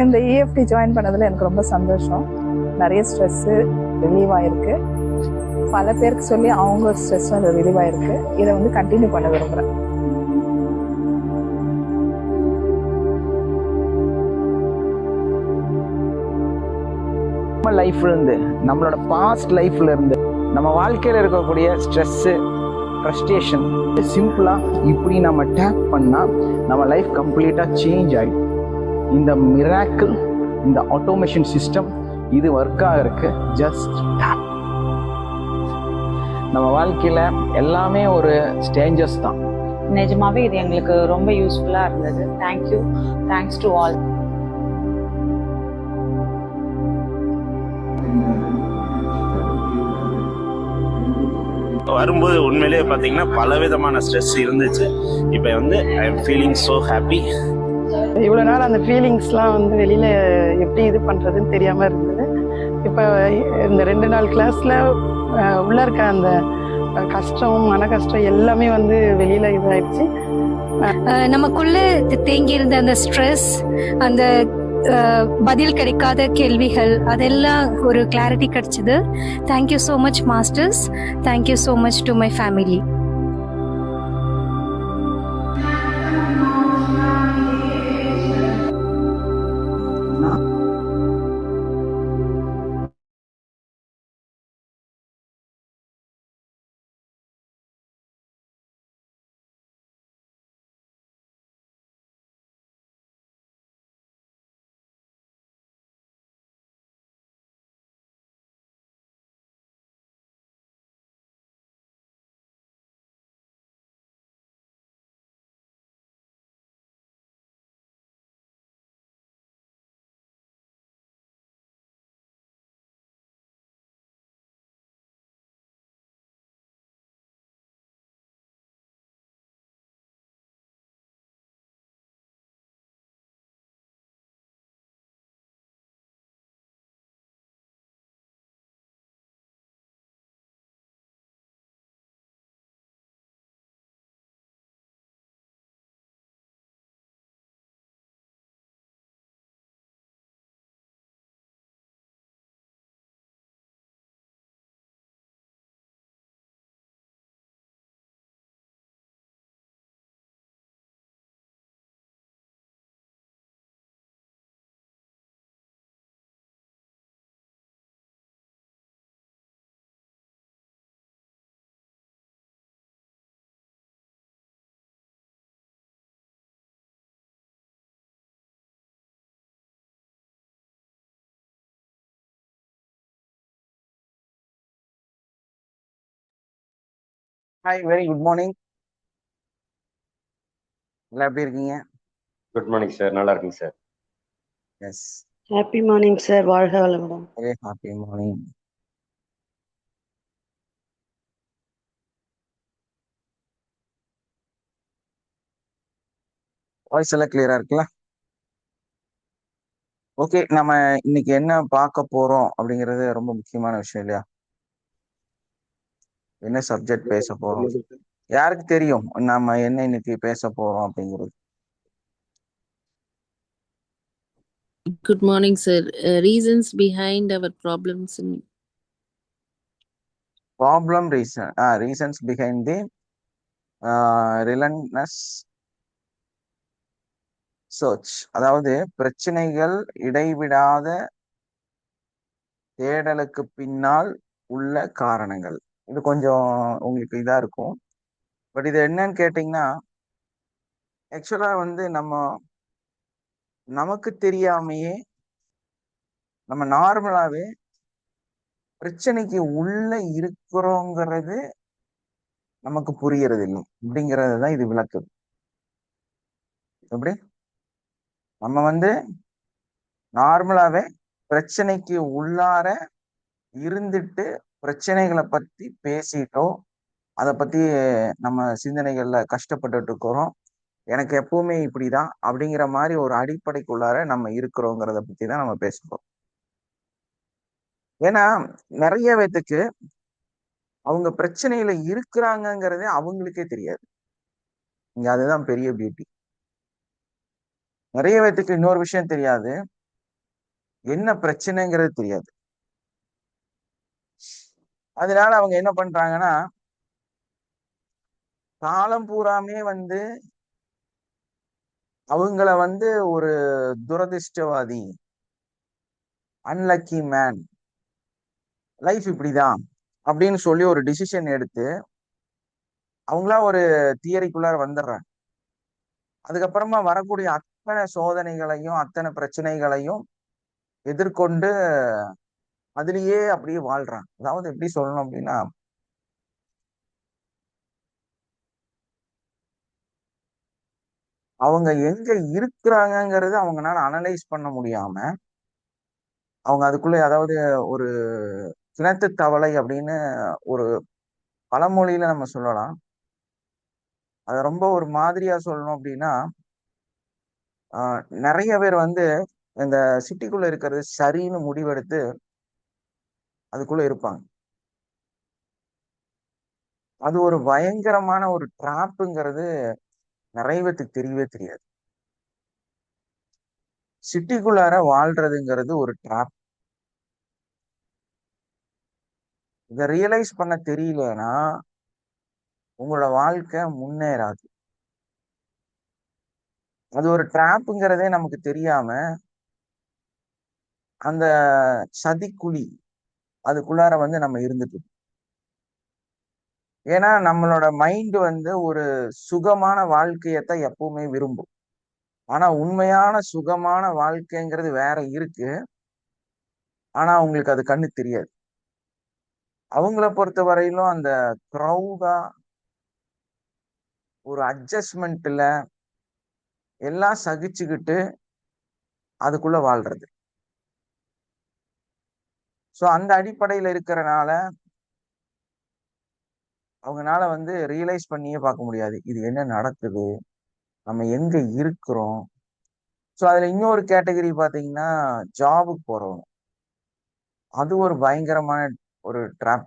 இந்த EFT join பண்ணதில் எனக்கு ரொம்ப சந்தோஷம். நிறைய ஸ்ட்ரெஸ்ஸு ரிலீவ் ஆகிருக்கு. பல பேருக்கு சொல்லி அவங்க ஸ்ட்ரெஸ்ஸும் அது ரிலீவ் ஆகிருக்கு. இதை வந்து கண்டினியூ பண்ண விரும்புகிறேன். நம்ம லைஃப்ல இருந்து, நம்மளோட பாஸ்ட் லைஃப்ல இருந்து, நம்ம வாழ்க்கையில் இருக்கக்கூடிய ஸ்ட்ரெஸ்ஸு, ஃப்ரஸ்ட்ரேஷன் சிம்பிளாக இப்படி நம்ம டேப் பண்ணால் நம்ம லைஃப் கம்ப்ளீட்டாக சேஞ்ச் ஆகிடும். இந்த மிராக்கிள், இந்த ஆட்டோமேஷன் சிஸ்டம் இது ஒர்க் ஆகிறதுக்கு ஜஸ்ட் டேப். நம்ம வாழ்க்கையில் எல்லாமே ஒரு ஸ்டேஞ்சஸ் தான். நிஜமாவே இது எங்களுக்கு ரொம்ப யூஸ்ஃபுல்லாக இருந்தது. Thank you, thanks to all. வரும்போது உண்மையிலேயே பார்த்தீங்கன்னா பல விதமான ஸ்ட்ரெஸ் இருந்துச்சு. இப்போ வந்து I am feeling so happy. இவ்வளோ நாள் அந்த ஃபீலிங்ஸ்லாம் வந்து வெளியில் எப்படி இது பண்ணுறதுன்னு தெரியாமல் இருந்தது. இப்போ இந்த 2 நாள் கிளாஸில் உள்ளே இருக்க அந்த கஷ்டம், மன கஷ்டம் எல்லாமே வந்து வெளியில் இதாகிடுச்சு. நமக்குள்ள தேங்கி இருந்த அந்த ஸ்ட்ரெஸ், அந்த பதில் கிடைக்காத கேள்விகள், அதெல்லாம் ஒரு கிளாரிட்டி கிடைச்சது. Thank you so much masters. Thank you so much to my family. Hi, very good morning. எல்லாம் எப்படி இருக்கீங்க? Good morning sir. நல்லா இருக்குங்க sir. Yes, happy morning sir. வாழ்க வளமுடன். Very happy morning. வாய்ஸ் எல்லாம் கிளியரா இருக்குல்ல? ஓகே, நம்ம இன்னைக்கு என்ன பார்க்க போறோம் அப்படிங்கிறது ரொம்ப முக்கியமான விஷயம் இல்லையா? என்ன சப்ஜெக்ட் பேச போறோம், யாருக்கு தெரியும் நம்ம என்ன இன்னைக்கு பேச போறோம் அப்படிங்கிறது? Good morning, sir. Reasons behind our problems in reasons behind the relentless search. அதாவது பிரச்சனைகள் இடைவிடாத தேடலுக்கு பின்னால் உள்ள காரணங்கள். இது கொஞ்சம் உங்களுக்கு இதா இருக்கும். பட் இது என்னன்னு கேட்டிங்கன்னா, ஆக்சுவலா வந்து நமக்கு தெரியாமையே நம்ம நார்மலாவே பிரச்சனைக்கு உள்ள இருக்கிறோங்கிறது நமக்கு புரியறது இல்லை அப்படிங்கிறது தான் இது விளக்குது. எப்படி நம்ம வந்து நார்மலாவே பிரச்சனைக்கு உள்ளார இருந்துட்டு பிரச்சனைகளை பத்தி பேசிட்டோ அதை பத்தி நம்ம சிந்தனைகள்ல கஷ்டப்பட்டுட்டு இருக்கிறோம். எனக்கு எப்பவுமே இப்படிதான் அப்படிங்கிற மாதிரி ஒரு அடிப்படைக்குள்ளார நம்ம இருக்கிறோங்கிறத பத்தி தான் நம்ம பேசுறோம். ஏன்னா நிறைய பேத்துக்கு அவங்க பிரச்சனையில இருக்கிறாங்கிறதே அவங்களுக்கே தெரியாது. இங்க அதுதான் பெரிய பியூட்டி. நிறைய பேத்துக்கு இன்னொரு விஷயம் தெரியாது, என்ன பிரச்சனைங்கிறது தெரியாது. அதனால அவங்க என்ன பண்றாங்கன்னா, காலம் பூராமே வந்து அவங்கள வந்து ஒரு துரதிர்ஷ்டவாதி, அன்லக்கி மேன், லைஃப் இப்படிதான் அப்படின்னு சொல்லி ஒரு டிசிஷன் எடுத்து அவங்களா ஒரு தியரிக்குள்ளார வந்துடுறாங்க. அதுக்கப்புறமா வரக்கூடிய அத்தனை சோதனைகளையும் அத்தனை பிரச்சனைகளையும் எதிர்கொண்டு அதுலயே அப்படியே வாழ்றாங்க. அதாவது எப்படி சொல்லணும் அப்படின்னா, அவங்க எங்க இருக்கிறாங்கங்கிறது அவங்கனால அனலைஸ் பண்ண முடியாம, அவங்க அதுக்குள்ள அதாவது ஒரு கிணத்து தவளை அப்படின்னு ஒரு பழமொழியில நம்ம சொல்லலாம். அத ரொம்ப ஒரு மாதிரியா சொல்லணும் அப்படின்னா, நிறைய பேர் வந்து இந்த சிட்டிக்குள்ள இருக்கிறது சரின்னு முடிவெடுத்து அதுக்குள்ள இருப்பாங்க. அது ஒரு பயங்கரமான ஒரு டிராப்புங்கிறது நிறைய பேத்துக்கு தெரியவே தெரியாது. சிட்டிக்குள்ளார வாழ்றதுங்கிறது ஒரு டிராப். இதை ரியலைஸ் பண்ண தெரியலன்னா உங்களோட வாழ்க்கை முன்னேறாது. அது ஒரு டிராப்புங்கிறதே நமக்கு தெரியாம அந்த சதிக்குழி அதுக்குள்ளார வந்து நம்ம இருந்துட்டு இருக்கோம். ஏன்னா நம்மளோட மைண்ட் வந்து ஒரு சுகமான வாழ்க்கையத்தான் எப்பவுமே விரும்பும். ஆனா உண்மையான சுகமான வாழ்க்கைங்கிறது வேற இருக்கு. ஆனா அவங்களுக்கு அது கண்ணு தெரியாது. அவங்கள பொறுத்த வரையிலும் அந்த க்ரௌடா ஒரு அட்ஜஸ்ட்மெண்ட்ல எல்லாம் சகிச்சுக்கிட்டு அதுக்குள்ள வாழ்றது. சோ அந்த அடிப்படையில இருக்கிறனால அவங்கனால வந்து ரியலைஸ் பண்ணியே பார்க்க முடியாது. இது என்ன நடக்குது? நம்ம எங்க இருக்கிறோம்? சோ அதுல இன்னொரு கேட்டகரி பாத்தீங்கன்னா, ஜாபுக்கு போறவங்க. அது ஒரு பயங்கரமான ஒரு ட்ராப்.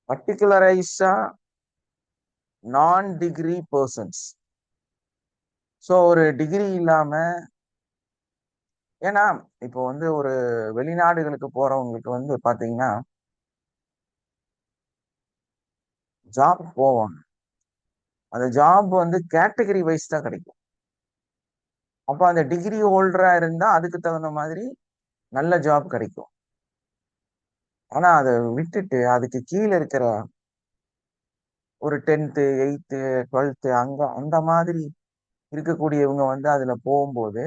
பர்டிகுலரைஸா நான் டிகிரி பர்சன்ஸ். சோ ஒரு டிகிரி இல்லாம, ஏன்னா இப்போ வந்து ஒரு வெளிநாடுகளுக்கு போறவங்களுக்கு வந்து பாத்தீங்கன்னா ஜாப் போவாங்க. அந்த ஜாப் வந்து கேட்டகரி வைஸ் தான் கிடைக்கும். அப்ப அந்த டிகிரி ஹோல்டரா இருந்தா அதுக்கு தகுந்த மாதிரி நல்ல ஜாப் கிடைக்கும். ஆனா அதை விட்டுட்டு அதுக்கு கீழே இருக்கிற ஒரு 10th 8th 12th அங்க அந்த மாதிரி இருக்கக்கூடியவங்க வந்து அதுல போகும்போது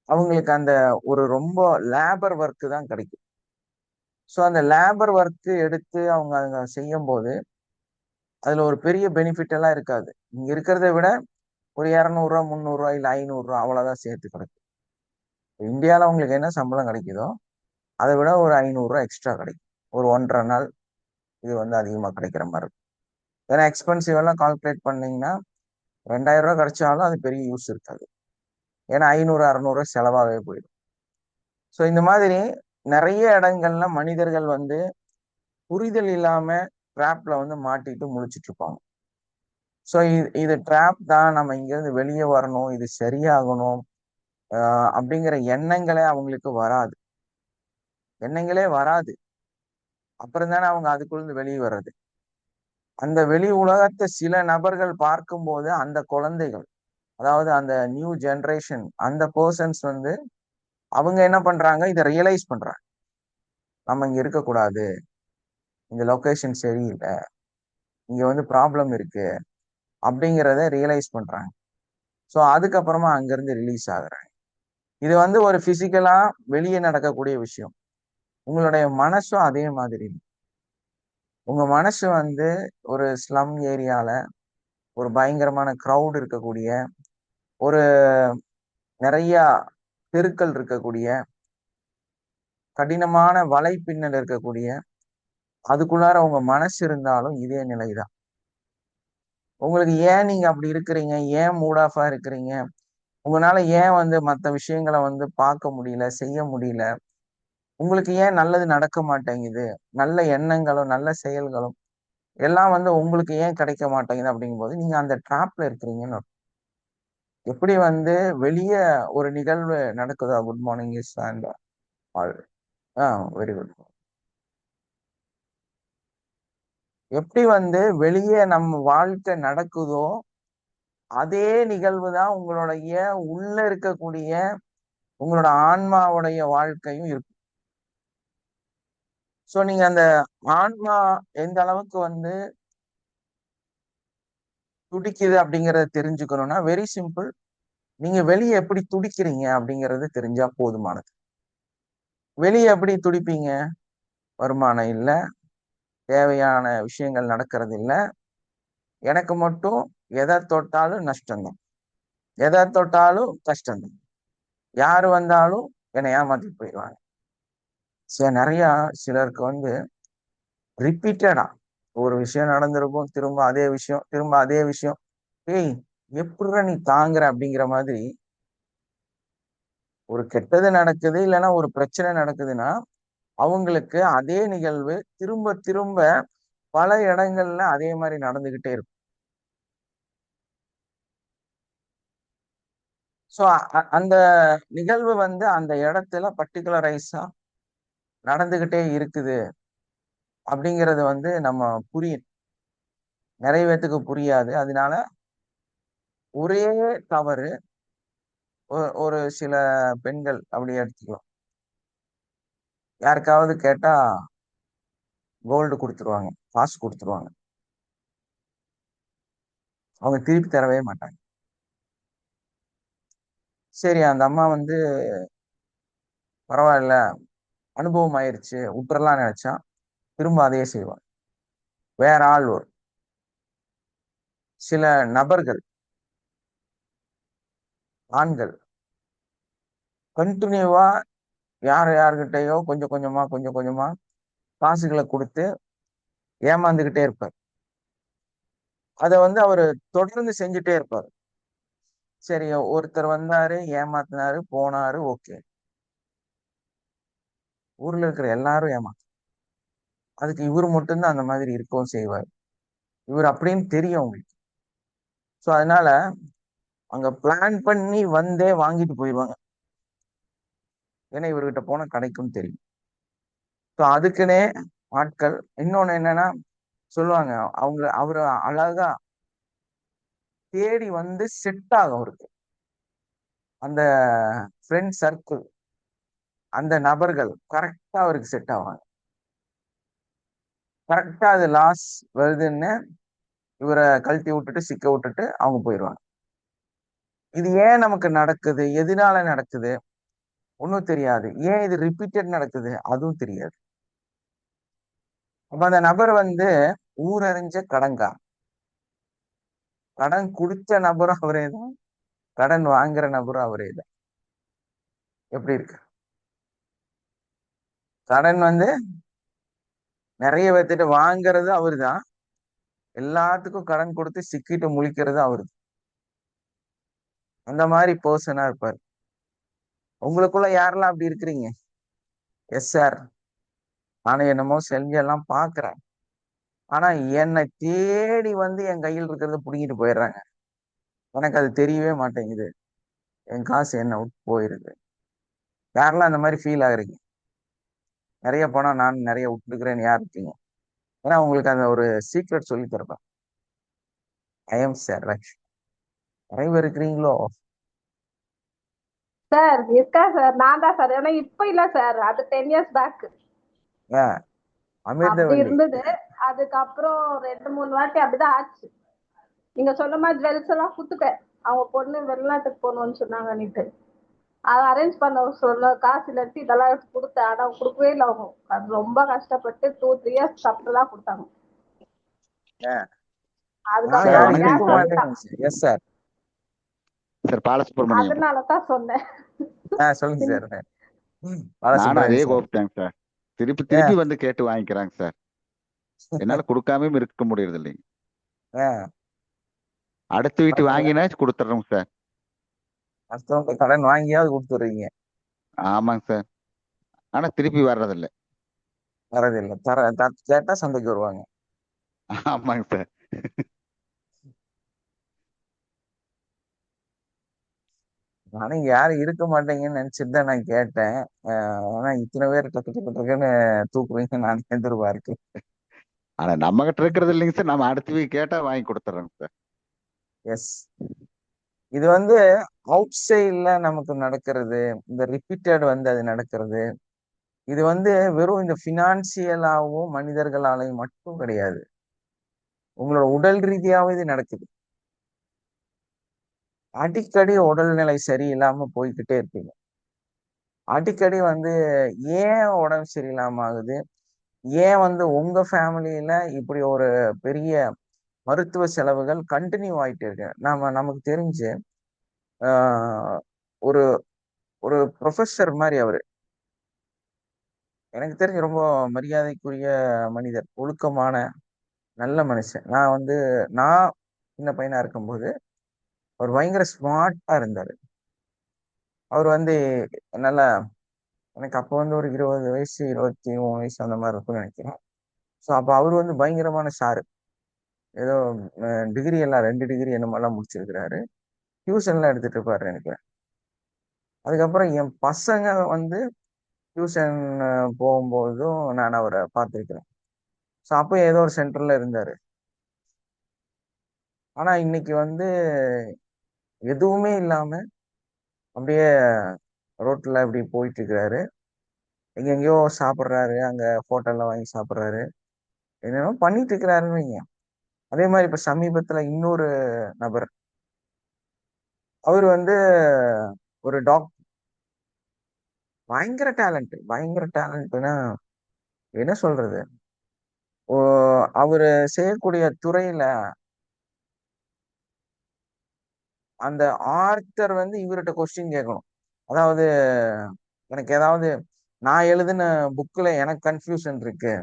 அவங்களுக்கு அந்த ஒரு ரொம்ப லேபர் ஒர்க் தான் கிடைக்கும். ஸோ அந்த லேபர் ஒர்க் எடுத்து அவங்க அங்க செய்யும் போது அதுல ஒரு பெரிய பெனிஃபிட் எல்லாம் இருக்காது. இங்க இருக்கிறத விட ஒரு 200 ரூபா 300 ரூபா இல்ல 500 ரூபா அவ்வளவுதான் சேர்த்து கிடைக்கும். இந்தியால உங்களுக்கு என்ன சம்பளம் கிடைக்குதோ அதை விட ஒரு 500 ரூபா எக்ஸ்ட்ரா கிடைக்கும். ஒரு 1.5 நாள் இது வந்து அதிகமா கிடைக்கிற மாதிரி இருக்கும். ஏன்னா எக்ஸ்பென்சிவ் எல்லாம் கால்குலேட் பண்ணீங்கன்னா 2000 ரூபா கிடைச்சாலும் அது பெரிய யூஸ் இருக்காது. ஏன்னா 500 600 செலவாகவே போயிடும். ஸோ இந்த மாதிரி நிறைய இடங்கள்ல மனிதர்கள் வந்து புரிதல் இல்லாம ட்ராப்ல வந்து மாட்டிட்டு முழிச்சிட்டு இருப்பாங்க. ஸோ இது ட்ராப் தான், நம்ம இங்க இருந்து வெளியே வரணும், இது சரியாகணும் அப்படிங்கிற எண்ணங்களே அவங்களுக்கு வராது. எண்ணங்களே வராது. அப்புறம் தானே அவங்க அதுக்குள்ள வெளியே வர்றது. அந்த வெளி உலகத்தை சில நபர்கள் பார்க்கும்போது அந்த குழந்தைகள், அதாவது அந்த நியூ ஜெனரேஷன் அந்த பர்சன்ஸ் வந்து அவங்க என்ன பண்றாங்க, இதை ரியலைஸ் பண்றாங்க. நம்ம இங்க இருக்கக்கூடாது, இந்த லொகேஷன் சரியில்லை, இங்க வந்து ப்ராப்ளம் இருக்கு அப்படிங்கிறத ரியலைஸ் பண்றாங்க. ஸோ அதுக்கப்புறமா அங்கிருந்து ரிலீஸ் ஆகுறாங்க. இது வந்து ஒரு பிசிக்கலா வெளியே நடக்கக்கூடிய விஷயம். உங்களுடைய மனசும் அதே மாதிரி. உங்க மனசு வந்து ஒரு ஸ்லம் ஏரியால ஒரு பயங்கரமான கிரவுட் இருக்கக்கூடிய, ஒரு நிறைய தெருக்கள் இருக்கக்கூடிய, கடினமான வலைப்பின்னல் இருக்கக்கூடிய அதுக்குள்ளார உங்க மனசு இருந்தாலும் இதே நிலைதான். உங்களுக்கு ஏன் நீங்க அப்படி இருக்கிறீங்க, ஏன் மூட் ஆஃபா இருக்கிறீங்க, உங்களால ஏன் வந்து மற்ற விஷயங்களை வந்து பார்க்க முடியல, செய்ய முடியல, உங்களுக்கு ஏன் நல்லது நடக்க மாட்டேங்குது, நல்ல எண்ணங்களும் நல்ல செயல்களும் எல்லாம் வந்து உங்களுக்கு ஏன் கிடைக்க மாட்டேங்குது அப்படிங்கும்போது நீங்க அந்த ட்ராப்ல இருக்கிறீங்கன்னு அர்த்தம். எப்படி வந்து வெளியே ஒரு நிகழ்வு நடக்குதா? Good morning is and all. Very good. எப்படி வந்து வெளியே நம்ம வாழ்க்கை நடக்குதோ அதே நிகழ்வு தான் உங்களுடைய உள்ள இருக்கக்கூடிய உங்களோட ஆன்மாவுடைய வாழ்க்கையும் இருக்கும். ஸோ நீங்க அந்த ஆன்மா எந்த அளவுக்கு வந்து துடிக்குது அப்படிங்கறத தெரிஞ்சுக்கணும்னா வெரி சிம்பிள். நீங்க வெளியே எப்படி துடிக்கிறீங்க அப்படிங்கறது தெரிஞ்சா போதுமானது. வெளியே எப்படி துடிப்பீங்க? வருமானம் இல்ல, தேவையான விஷயங்கள் நடக்கிறது இல்ல, எனக்கு மட்டும் எதை தொட்டாலும் நஷ்டம்தான், எதை தொட்டாலும் கஷ்டம்தான், யாரு வந்தாலும் என்னை ஏமாத்திட்டு போயிடுவாங்க. நிறைய சிலருக்கு வந்து ரிப்பீட்டடா ஒரு விஷயம் நடந்திருக்கும், திரும்ப அதே விஷயம், திரும்ப அதே விஷயம். ஏய், எப்படிடா நீ தாங்குற அப்படிங்கிற மாதிரி. ஒரு கெட்டது நடக்குது இல்லைன்னா ஒரு பிரச்சனை நடக்குதுன்னா அவங்களுக்கு அதே நிகழ்வு திரும்ப திரும்ப பல இடங்கள்ல அதே மாதிரி நடந்துகிட்டே இருக்கும். ஸோ அந்த நிகழ்வு வந்து அந்த இடத்துல பர்டிகுலரைஸா நடந்துகிட்டே இருக்குது அப்படிங்கிறது வந்து நம்ம புரியும். நிறைய பேத்துக்கு புரியாது. அதனால ஒரே தவறு ஒரு சில பெண்கள் அப்படி எடுத்துக்கலாம். யாருக்காவது கேட்டா கோல்டு கொடுத்துருவாங்க, காசு கொடுத்துருவாங்க, அவங்க திருப்பி தரவே மாட்டாங்க. சரி, அந்த அம்மா வந்து பரவாயில்ல, அனுபவம் ஆயிருச்சு, விட்டுறலாம் நினைச்சா திரும்ப அதையே செய்வாங்க. வேற ஆள் ஒரு சில நபர்கள், ஆண்கள் கண்டினியூவா யார்கிட்டயோ கொஞ்சம் கொஞ்சமா காசுகளை கொடுத்து ஏமாந்துகிட்டே இருப்பார். அதை வந்து அவரு தொடர்ந்து செஞ்சுட்டே இருப்பார். சரி, ஒருத்தர் வந்தாரு, ஏமாத்தினாரு, போனாரு, ஓகே. ஊர்ல இருக்கிற எல்லாரும் ஏமாத்து, அதுக்கு இவர் மட்டும்தான் அந்த மாதிரி இருக்கவும் செய்வார். இவர் அப்படின்னு தெரியும் உங்களுக்கு. ஸோ அதனால அங்க பிளான் பண்ணி வந்தே வாங்கிட்டு போயிடுவாங்க. ஏன்னா இவர்கிட்ட போன கிடைக்கும் தெரியும். ஸோ அதுக்குன்னே ஆட்கள். இன்னொன்னு என்னன்னா சொல்லுவாங்க, அவரு அழகா தேடி வந்து செட் ஆகும் அவருக்கு. அந்த ஃப்ரெண்ட் சர்க்கிள், அந்த நபர்கள் கரெக்டா அவருக்கு செட் ஆவாங்க. கரெக்டா அது லாஸ் வருதுன்னு இவரை கழட்டி விட்டுட்டு சிக்க விட்டுட்டு அவங்க போயிடுவாங்க. இது ஏன் நமக்கு நடக்குது, எதனால நடக்குது ஒன்றும் தெரியாது. ஏன் இது ரிப்பீட்டட் நடக்குது அதுவும் தெரியாது. அப்ப அந்த நபர் வந்து ஊரறிஞ்ச கடன்காரன். கடன் கொடுத்த நபரும் அவரே தான், கடன் வாங்குற நபரும் அவரே தான். எப்படி இருக்கு? கடன் வந்து நிறைய பேர்த்திட்ட வாங்குறது அவரு தான், எல்லாத்துக்கும் கடன் கொடுத்து சிக்கிட்டு முழிக்கிறது அவரு. அந்த மாதிரி பர்சனா இருப்பாரு. உங்களுக்குள்ள யாரெல்லாம் அப்படி இருக்கிறீங்க? எஸ் சார், நானும் என்னமோ செஞ்செல்லாம் பாக்குறேன், ஆனா என்னை தேடி வந்து என் கையில் இருக்கிறத புடுங்கிட்டு போயிடுறாங்க, எனக்கு அது தெரியவே மாட்டேங்குது, என் காசு என்ன விட்டு போயிருது. யாரெல்லாம் அந்த மாதிரி ஃபீல் ஆகுறீங்க? நிறைய போனா நான் நிறைய விட்டுருக்கிறேன்னு யார் இருக்கீங்க? ஏன்னா உங்களுக்கு அந்த ஒரு சீக்ரெட் சொல்லி தருவேன். I'm sir Raksh. நிறைய பேர் இருக்கிறீங்களோ? சார் இருக்கா சார், நான் தான் சார். ஏன்னா இப்ப இல்ல சார், அது 10 years பேக் அப்படி அமிர்தவல்லி. இருந்தது. அதுக்கப்புறம் 2-3 வாட்டி அப்படிதான் ஆச்சு. நீங்க சொன்ன மாதிரி ஜுவல்ஸ் எல்லாம் குத்துட்டேன். அவங்க பொண்ணு வெளிநாட்டுக்கு போகணும்னு சொன்னாங்கன்னுட்டு அதை அரேஞ்ச் பண்ண சொல்ல காசு இல்லாட்டி இதெல்லாம் எடுத்து கொடுத்தேன். ஆனா அவங்க கொடுக்கவே இல்லை. அவங்க அது ரொம்ப கஷ்டப்பட்டு 2-3 years சாப்பிட்டுதான் கொடுத்தாங்க. அதுக்கப்புறம் கேஸ் வந்துட்டாங்க. Yes sir. சார் பாலசுப்ரமணியம். அதனாலதான் சொன்னேன். சொல்லுங்க சார். நானும் அதே கோபத்தாங்க சார். திருப்பி திருப்பி வந்து கேட்டு வாங்கிக்கிறாங்க சார். என்னால கொடுக்காம இருக்க முடியறது இல்லைங்க. அடுத்த வீட்டு வாங்கினா கொடுத்துட்றோங்க சார். அடுத்தவங்க கடன் வாங்கியாவது கொடுத்துடுறீங்க. ஆமாங்க சார். ஆனா திருப்பி வர்றதில்லை. வரதில்லை. கேட்டா சந்தைக்கு வருவாங்க. ஆமாங்க சார். நானும் இங்க யாரும் இருக்க மாட்டேங்கன்னு நினைச்சிட்டு தான் நான் கேட்டேன். ஆனா இத்தனை பேர் டக்கு டக்கு டக்குன்னு தூக்குவீங்க நான் எதிர்பார்க்கல. ஆனா நம்ம கிட்ட இருக்கிறது இல்லைங்க சார். நம்ம அடுத்த வீக் கேட்டா வாங்கி கொடுத்துட்றோங்க சார். எஸ், இது வந்து அவுட் சைட்ல நமக்கு நடக்கிறது, இந்த ரிப்பீட்டட் வந்து அது நடக்கிறது. இது வந்து வெறும் இந்த பினான்சியலாவும் மனிதர்களாலையும் மட்டும் கிடையாது. உங்களோட உடல் ரீதியாவும் இது நடக்குது. அடிக்கடி உடல்நிலை சரியில்லாம போய்கிட்டே இருப்பீங்க. அடிக்கடி வந்து ஏன் உடம்பு சரியில்லாம ஆகுது, ஏன் வந்து உங்க ஃபேமிலியில இப்படி ஒரு பெரிய மருத்துவ செலவுகள் கண்டினியூ ஆயிட்டு இருக்கு. நமக்கு தெரிஞ்சு ஆஹ், ஒரு ஒரு ப்ரொஃபஸர் மாதிரி அவரு, எனக்கு தெரிஞ்சு ரொம்ப மரியாதைக்குரிய மனிதர், ஒழுக்கமான நல்ல மனுஷன். நான் சின்ன பையனா இருக்கும்போது அவர் பயங்கர ஸ்மார்ட்டா இருந்தாரு. அவர் வந்து நல்லா, எனக்கு அப்போ வந்து ஒரு 20 வயசு 23 வயசு அந்த மாதிரி இருக்கும்னு நினைக்கிறேன். ஸோ அப்போ அவர் வந்து பயங்கரமான சாரு. ஏதோ டிகிரி எல்லாம் 2 டிகிரி என்னமெல்லாம் முடிச்சிருக்கிறாரு. டியூஷன்லாம் எடுத்துட்டு இருப்பாரு நினைக்கிறேன். அதுக்கப்புறம் என் பசங்க வந்து டியூஷன் போகும்போதும் நான் அவரை பார்த்துருக்கிறேன். ஸோ அப்போ ஏதோ ஒரு சென்டர்ல இருந்தாரு. ஆனா இன்னைக்கு வந்து எதுவுமே இல்லாம அப்படியே ரோட்ல இப்படி போயிட்டு இருக்கிறாரு. எங்கெங்கேயோ சாப்பிட்றாரு, அங்க ஹோட்டல்ல வாங்கி சாப்பிட்றாரு, என்னென்னமோ பண்ணிட்டு இருக்கிறாருன்னு வைங்க. அதே மாதிரி இப்ப சமீபத்துல இன்னொரு நபர், அவர் வந்து ஒரு பயங்கர டேலண்ட். பயங்கர டேலண்ட்னா என்ன சொல்றது, ஓ, அவரு செய்யக்கூடிய துறையில அந்த ஆர்த்தர் வந்து இவர்கிட்ட கொஸ்டின் கேட்கணும். அதாவது எனக்கு ஏதாவது, நான் எழுதின புக்ல எனக்கு கன்ஃபியூஷன் இருக்கு,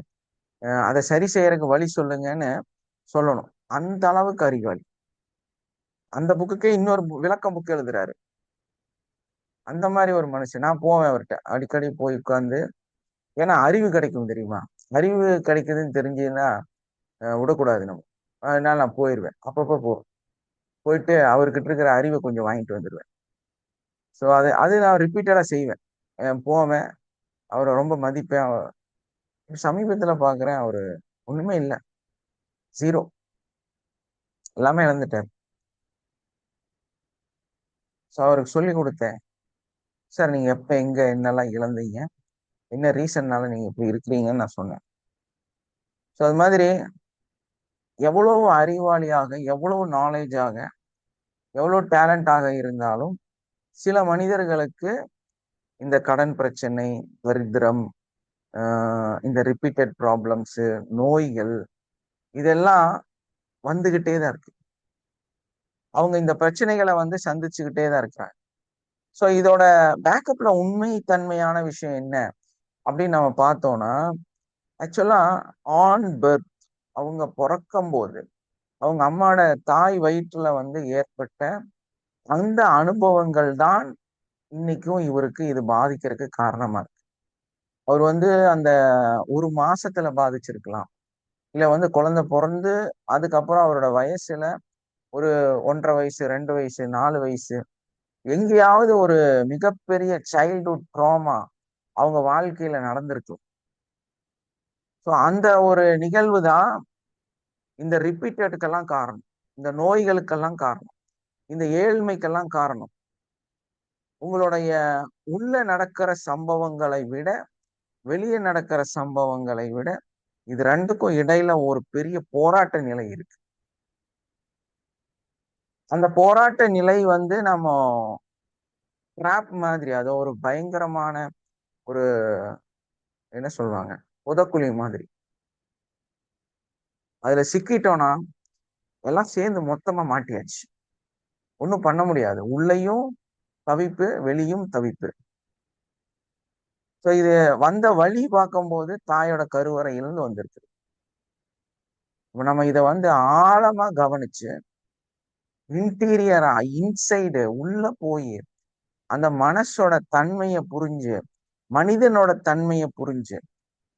அதை சரி செய்யறதுக்கு வழி சொல்லுங்கன்னு சொல்லணும். அந்த அளவுக்கு அறிவாளி. அந்த புக்குக்கே இன்னொரு விளக்க புக் எழுதுறாரு. அந்த மாதிரி ஒரு மனுஷன். நான் போவேன் அவர்கிட்ட அடிக்கடி போய் உட்கார்ந்து, ஏன்னா அறிவு கிடைக்கும் தெரியுமா. அறிவு கிடைக்குதுன்னு தெரிஞ்சுன்னா விடக்கூடாது நம்ம. அதனால நான் போயிடுவேன், அப்பப்போ போயிட்டு அவர்கிட்ட இருக்கிற அறிவை கொஞ்சம் வாங்கிட்டு வந்துடுவேன். ஸோ அது நான் ரிப்பீட்டடா செய்வேன். போவேன், அவரை ரொம்ப மதிப்பேன். சமீபத்துல பாக்குறேன் அவரு ஒண்ணுமே இல்லை, ஜீரோ, எல்லாமே இழந்துட்டார். ஸோ அவருக்கு சொல்லி கொடுத்தேன், சார் நீங்க எப்ப எங்க என்னெல்லாம் இழந்தீங்க, என்ன ரீசன்னால நீங்க இப்படி இருக்கிறீங்கன்னு நான் சொன்னேன். ஸோ அது மாதிரி எவ்வளவு அறிவாளியாக, எவ்வளவு நாலேஜாக, எவ்வளவு டேலண்டாக இருந்தாலும் சில மனிதர்களுக்கு இந்த கடன் பிரச்சனை, தரித்திரம், இந்த ரிப்பீட்டட் ப்ராப்ளம்ஸ், நோய்கள், இதெல்லாம் வந்துகிட்டே தான் இருக்கு. அவங்க இந்த பிரச்சனைகளை வந்து சந்திச்சுக்கிட்டே தான் இருக்கிறாங்க. ஸோ இதோட பேக்கப்ல உண்மை தன்மையான விஷயம் என்ன அப்படின்னு நம்ம பார்த்தோம்னா, ஆக்சுவலா ஆன் பர்த், அவங்க பிறக்கும் போது அவங்க அம்மாவோட தாய் வயிற்றுல வந்து ஏற்பட்ட அந்த அனுபவங்கள் தான் இன்னைக்கும் இவருக்கு இது பாதிக்கிறதுக்கு காரணமா இருக்கு. அவர் வந்து அந்த ஒரு மாசத்துல பாதிச்சிருக்கலாம், இல்ல வந்து குழந்தை பிறந்து அதுக்கப்புறம் அவரோட வயசுல ஒரு 1.5 வயசு 2 வயசு 4 வயசு எங்கேயாவது ஒரு மிகப்பெரிய சைல்ட்ஹுட் ட்ராமா அவங்க வாழ்க்கையில நடந்திருக்கும். ஸோ அந்த ஒரு நிகழ்வு தான் இந்த ரிப்பீட்டடுக்கெல்லாம் காரணம், இந்த நோய்களுக்கெல்லாம் காரணம், இந்த ஏழ்மைக்கெல்லாம் காரணம். உங்களுடைய உள்ள நடக்கிற சம்பவங்களை விட வெளியே நடக்கிற சம்பவங்களை விட இது ரெண்டுக்கும் இடையில ஒரு பெரிய போராட்ட நிலை இருக்கு. அந்த போராட்ட நிலை வந்து நம்ம ட்ராப் மாதிரி, அது ஒரு பயங்கரமான ஒரு, என்ன சொல்லுவாங்க, புதக்குழி மாதிரி. அதுல சிக்கிட்டோம்னா எல்லாம் சேர்ந்து மொத்தமா மாட்டியாச்சு, ஒன்றும் பண்ண முடியாது. உள்ளேயும் தவிப்பு, வெளியும் தவிப்பு. ஸோ இது வந்த வழி பார்க்கும்போது தாயோட கருவறையிலிருந்து வந்திருக்கு. இப்ப நம்ம இதை வந்து ஆழமா கவனிச்சு இன்டீரியரா இன்சைடு உள்ள போய் அந்த மனசோட தன்மையை புரிஞ்சு, மனிதனோட தன்மையை புரிஞ்சு,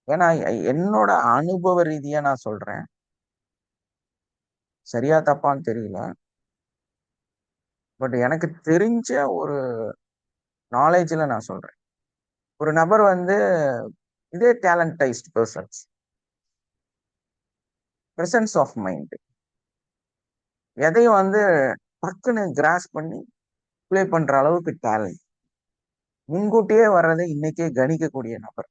ஏன்னா என்னோட அனுபவ ரீதியா நான் சொல்றேன், சரியா தப்பான்னு தெரியல, பட் எனக்கு தெரிஞ்ச ஒரு நாலேஜ்ல நான் சொல்றேன். ஒரு நபர் வந்து இதே டேலண்டைஸ்ட் பர்சன்ஸ், பிரசன்ஸ் ஆஃப் மைண்ட், எதையும் வந்து டக்குன்னு கிராஸ் பண்ணி ப்ளே பண்ற அளவுக்கு டேலண்ட், முன்கூட்டியே வர்றதை இன்னைக்கே கணிக்கக்கூடிய நபர்.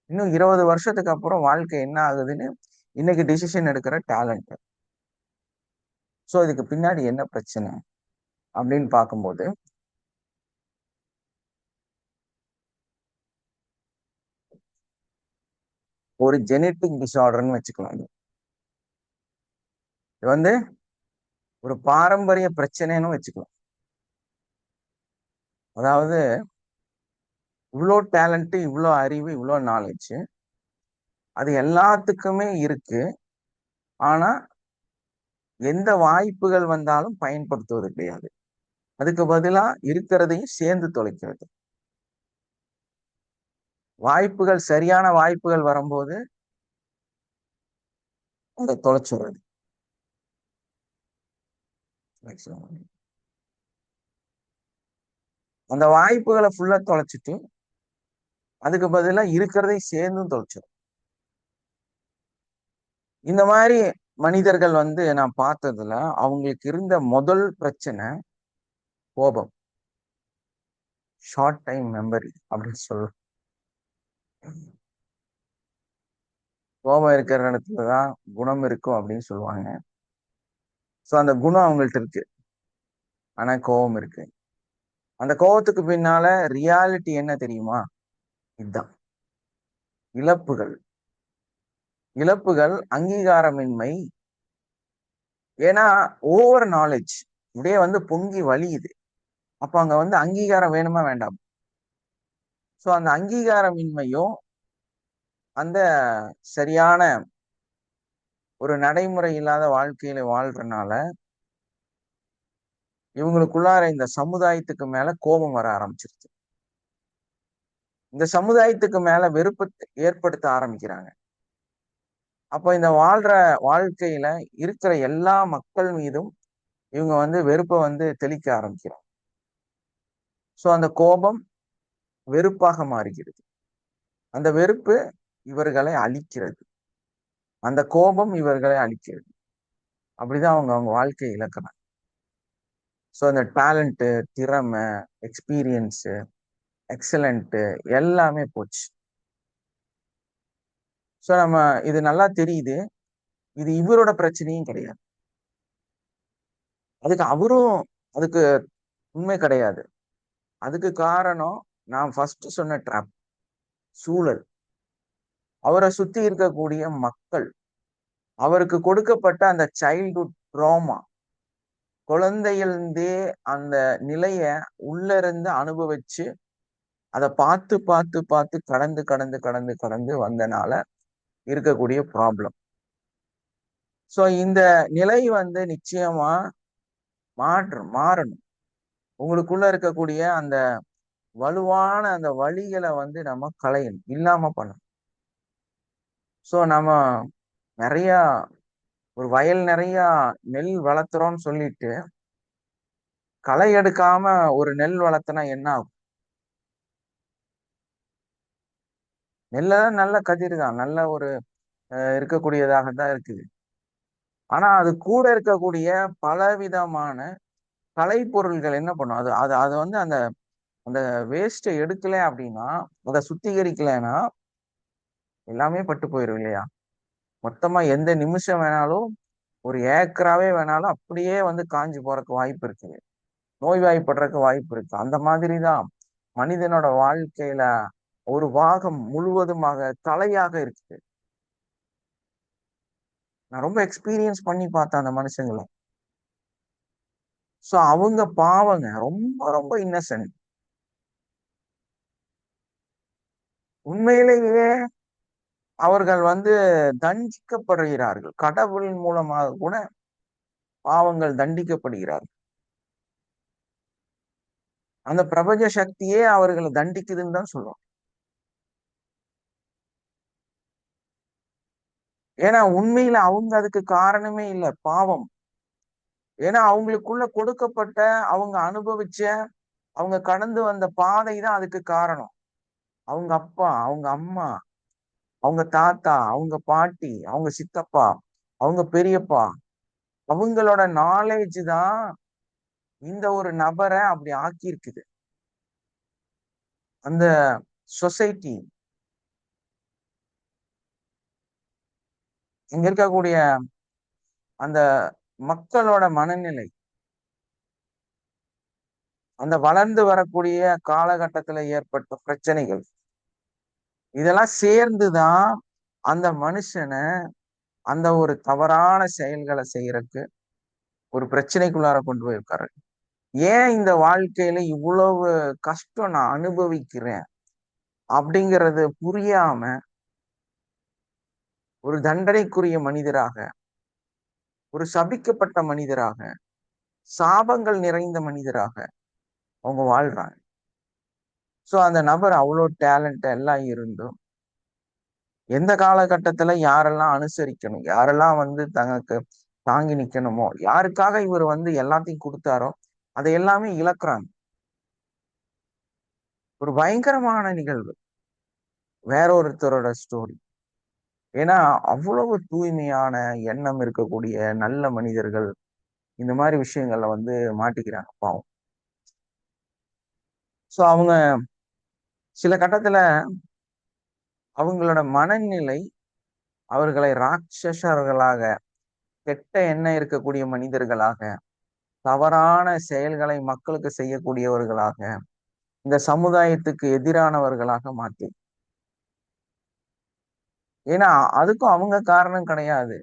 இன்னும் 20 வருஷத்துக்கு அப்புறம் வாழ்க்கை என்ன ஆகுதுன்னு இன்னைக்கு டிசிஷன் எடுக்கிற டேலண்ட். ஸோ இதுக்கு பின்னாடி என்ன பிரச்சனை அப்படின்னு பார்க்கும்போது, ஒரு ஜெனட்டிக் டிசார்டர்னு வச்சுக்கலாம். இது வந்து ஒரு பாரம்பரிய பிரச்சனைன்னு வச்சுக்கலாம். அதாவது இவ்வளோ டேலண்ட், இவ்வளோ அறிவு, இவ்வளோ நாலேஜ் அது எல்லாத்துக்குமே இருக்கு. ஆனா எந்த வாய்ப்புகள் வந்தாலும் பயன்படுத்துவது கிடையாது. அதுக்கு பதிலா இருக்கிறதையும் சேர்ந்து தொலைக்கிறது. வாய்ப்புகள், சரியான வாய்ப்புகள் வரும்போது அதை தொலைச்சுடுறது. அந்த வாய்ப்புகளை ஃபுல்லா தொலைச்சிட்டு அதுக்கு பதிலா இருக்கிறதை சேர்ந்தும் தொலைச்சிடும். இந்த மாதிரி மனிதர்கள் வந்து நான் பார்த்ததுல அவங்களுக்கு இருந்த முதல் பிரச்சனை கோபம், ஷார்ட் டைம் மெமரி அப்படின்னு சொல்லுவோம். கோபம் இருக்கிற இடத்துலதான் குணம் இருக்கும் அப்படின்னு சொல்லுவாங்க. ஸோ அந்த குணம் அவங்கள்ட்ட இருக்கு, ஆனா கோபம் இருக்கு. அந்த கோபத்துக்கு பின்னால ரியாலிட்டி என்ன தெரியுமா? இதுதான் இழப்புகள். இழப்புகள், அங்கீகாரமின்மை. ஏன்னா ஓவர் நாலேஜ் இப்படியே வந்து பொங்கி வழியுது. அப்ப அங்க வந்து அங்கீகாரம் வேணுமா வேண்டாம்? ஸோ அந்த அங்கீகாரமின்மையும் அந்த சரியான ஒரு நடைமுறை இல்லாத வாழ்க்கையில வாழ்றதுனால இவங்களுக்குள்ளார இந்த சமுதாயத்துக்கு மேல கோபம் வர ஆரம்பிச்சிருச்சு. இந்த சமுதாயத்துக்கு மேல வெறுப்பு ஏற்படுத்த ஆரம்பிக்கிறாங்க. அப்போ இந்த வாழ்ற வாழ்க்கையில இருக்கிற எல்லா மக்கள் மீதும் இவங்க வந்து வெறுப்பை வந்து தெளிக்க ஆரம்பிக்கிறாங்க. ஸோ அந்த கோபம் வெறுப்பாக மாறுகிறது. அந்த வெறுப்பு இவர்களை அழிக்கிறது. அந்த கோபம் இவர்களை அழிக்கிறது. அப்படிதான் அவங்க அவங்க வாழ்க்கையை இழக்கிறாங்க. ஸோ அந்த டேலண்ட்டு, திறமை, எக்ஸ்பீரியன்ஸு, எக்ஸலண்ட்டு எல்லாமே போச்சு. ஸோ நம்ம இது நல்லா தெரியுது. இது இவரோட பிரச்சனையும் கிடையாது. அதுக்கு உண்மை கிடையாது. அதுக்கு காரணம் நான் ஃபர்ஸ்ட் சொன்ன ட்ராப், சூழல், அவரை சுத்தி இருக்கக்கூடிய மக்கள், அவருக்கு கொடுக்கப்பட்ட அந்த சைல்ட்ஹுட் ட்ராமா, குழந்தையிலிருந்தே அந்த நிலைய உள்ள இருந்து அனுபவிச்சு அதை பார்த்து பார்த்து பார்த்து கடந்து கடந்து கடந்து கடந்து வந்தனால இருக்கக்கூடிய ப்ராப்ளம். ஸோ இந்த நிலை வந்து நிச்சயமா மாறணும். உங்களுக்குள்ள இருக்கக்கூடிய அந்த வலுவான அந்த வழிகளை வந்து நம்ம களையணும், இல்லாம பண்ணணும். ஸோ நம்ம நிறைய ஒரு வயல் நிறைய நெல் வளர்த்துறோம்னு சொல்லிட்டு களை எடுக்காம ஒரு நெல் வளர்த்தனா என்ன ஆகும்? நெல்ல நல்ல கதிர் தான், நல்ல ஒரு இருக்கக்கூடியதாக தான் இருக்குது. ஆனா அது கூட இருக்கக்கூடிய பலவிதமான கலைப்பொருள்கள் என்ன பண்ணும்? அது அது அது வந்து அந்த அந்த வேஸ்ட்டை எடுக்கல அப்படின்னா, அதை சுத்திகரிக்கலைன்னா எல்லாமே பட்டு போயிடும் இல்லையா? மொத்தமா எந்த நிமிஷம் வேணாலும் ஒரு ஏக்கராவே வேணாலும் அப்படியே வந்து காஞ்சி போறதுக்கு வாய்ப்பு இருக்குது, நோய்வாய்ப்படுறதுக்கு வாய்ப்பு இருக்கு. அந்த மாதிரி தான் மனிதனோட வாழ்க்கையில ஒரு பாகம் முழுவதுமாக தலையாக இருக்குது. நான் ரொம்ப எக்ஸ்பீரியன்ஸ் பண்ணி பார்த்தேன் அந்த மனுஷங்களை. ஸோ அவங்க பாவங்க, ரொம்ப ரொம்ப இன்னசென்ட். உண்மையிலேயே அவர்கள் வந்து தண்டிக்கப்படுகிறார்கள். கடவுளின் மூலமாக கூட பாவங்கள் தண்டிக்கப்படுகிறார்கள். அந்த பிரபஞ்ச சக்தியே அவர்களை தண்டிக்குதுன்னு தான் சொல்லுவோம். ஏன்னா உண்மையில அவங்க அதுக்கு காரணமே இல்லை, பாவம். ஏன்னா அவங்களுக்குள்ள கொடுக்கப்பட்ட, அவங்க அனுபவிச்ச, அவங்க கடந்து வந்த பாதை தான் அதுக்கு காரணம். அவங்க அப்பா, அவங்க அம்மா, அவங்க தாத்தா, அவங்க பாட்டி, அவங்க சித்தப்பா, அவங்க பெரியப்பா, அவங்களோட நாலேஜ் தான் இந்த ஒரு நபரை அப்படி ஆக்கியிருக்குது. அந்த சொசைட்டி, இங்க இருக்கக்கூடிய அந்த மக்களோட மனநிலை, அந்த வளர்ந்து வரக்கூடிய காலகட்டத்துல ஏற்பட்ட பிரச்சனைகள், இதெல்லாம் சேர்ந்துதான் அந்த மனுஷனை அந்த ஒரு தவறான செயல்களை செய்யறதுக்கு ஒரு பிரச்சனைக்குள்ளார கொண்டு போயிருக்காரு. ஏன் இந்த வாழ்க்கையில இவ்வளவு கஷ்டம் நான் அனுபவிக்கிறேன் அப்படிங்கிறது புரியாம ஒரு தண்டனைக்குரிய மனிதராக, ஒரு சபிக்கப்பட்ட மனிதராக, சாபங்கள் நிறைந்த மனிதராக அவங்க வாழ்றாங்க. சோ அந்த நபர் அவ்வளோ டேலண்ட் எல்லாம் இருந்தும் எந்த காலகட்டத்துல யாரெல்லாம் அனுசரிக்கணும், யாரெல்லாம் தனக்கு தாங்கி நிக்கணுமோ, யாருக்காக இவர் எல்லாத்தையும் கொடுத்தாரோ அதை எல்லாமே இழக்கிறாங்க. ஒரு பயங்கரமான நிகழ்வு, வேற ஒருத்தரோட ஸ்டோரி. ஏன்னா அவ்வளவு தூய்மையான எண்ணம் இருக்கக்கூடிய நல்ல மனிதர்கள் இந்த மாதிரி விஷயங்கள்ல மாட்டிக்கிறாங்க பாவம். சோ அவங்க சில கட்டத்துல அவங்களோட மனநிலை அவர்களை ராட்சசர்களாக, கெட்ட எண்ணம் இருக்கக்கூடிய மனிதர்களாக, தவறான செயல்களை மக்களுக்கு செய்யக்கூடியவர்களாக, இந்த சமுதாயத்துக்கு எதிரானவர்களாக மாத்தி. ஏன்னா அதுக்கும் அவங்க காரணம் கிடையாது.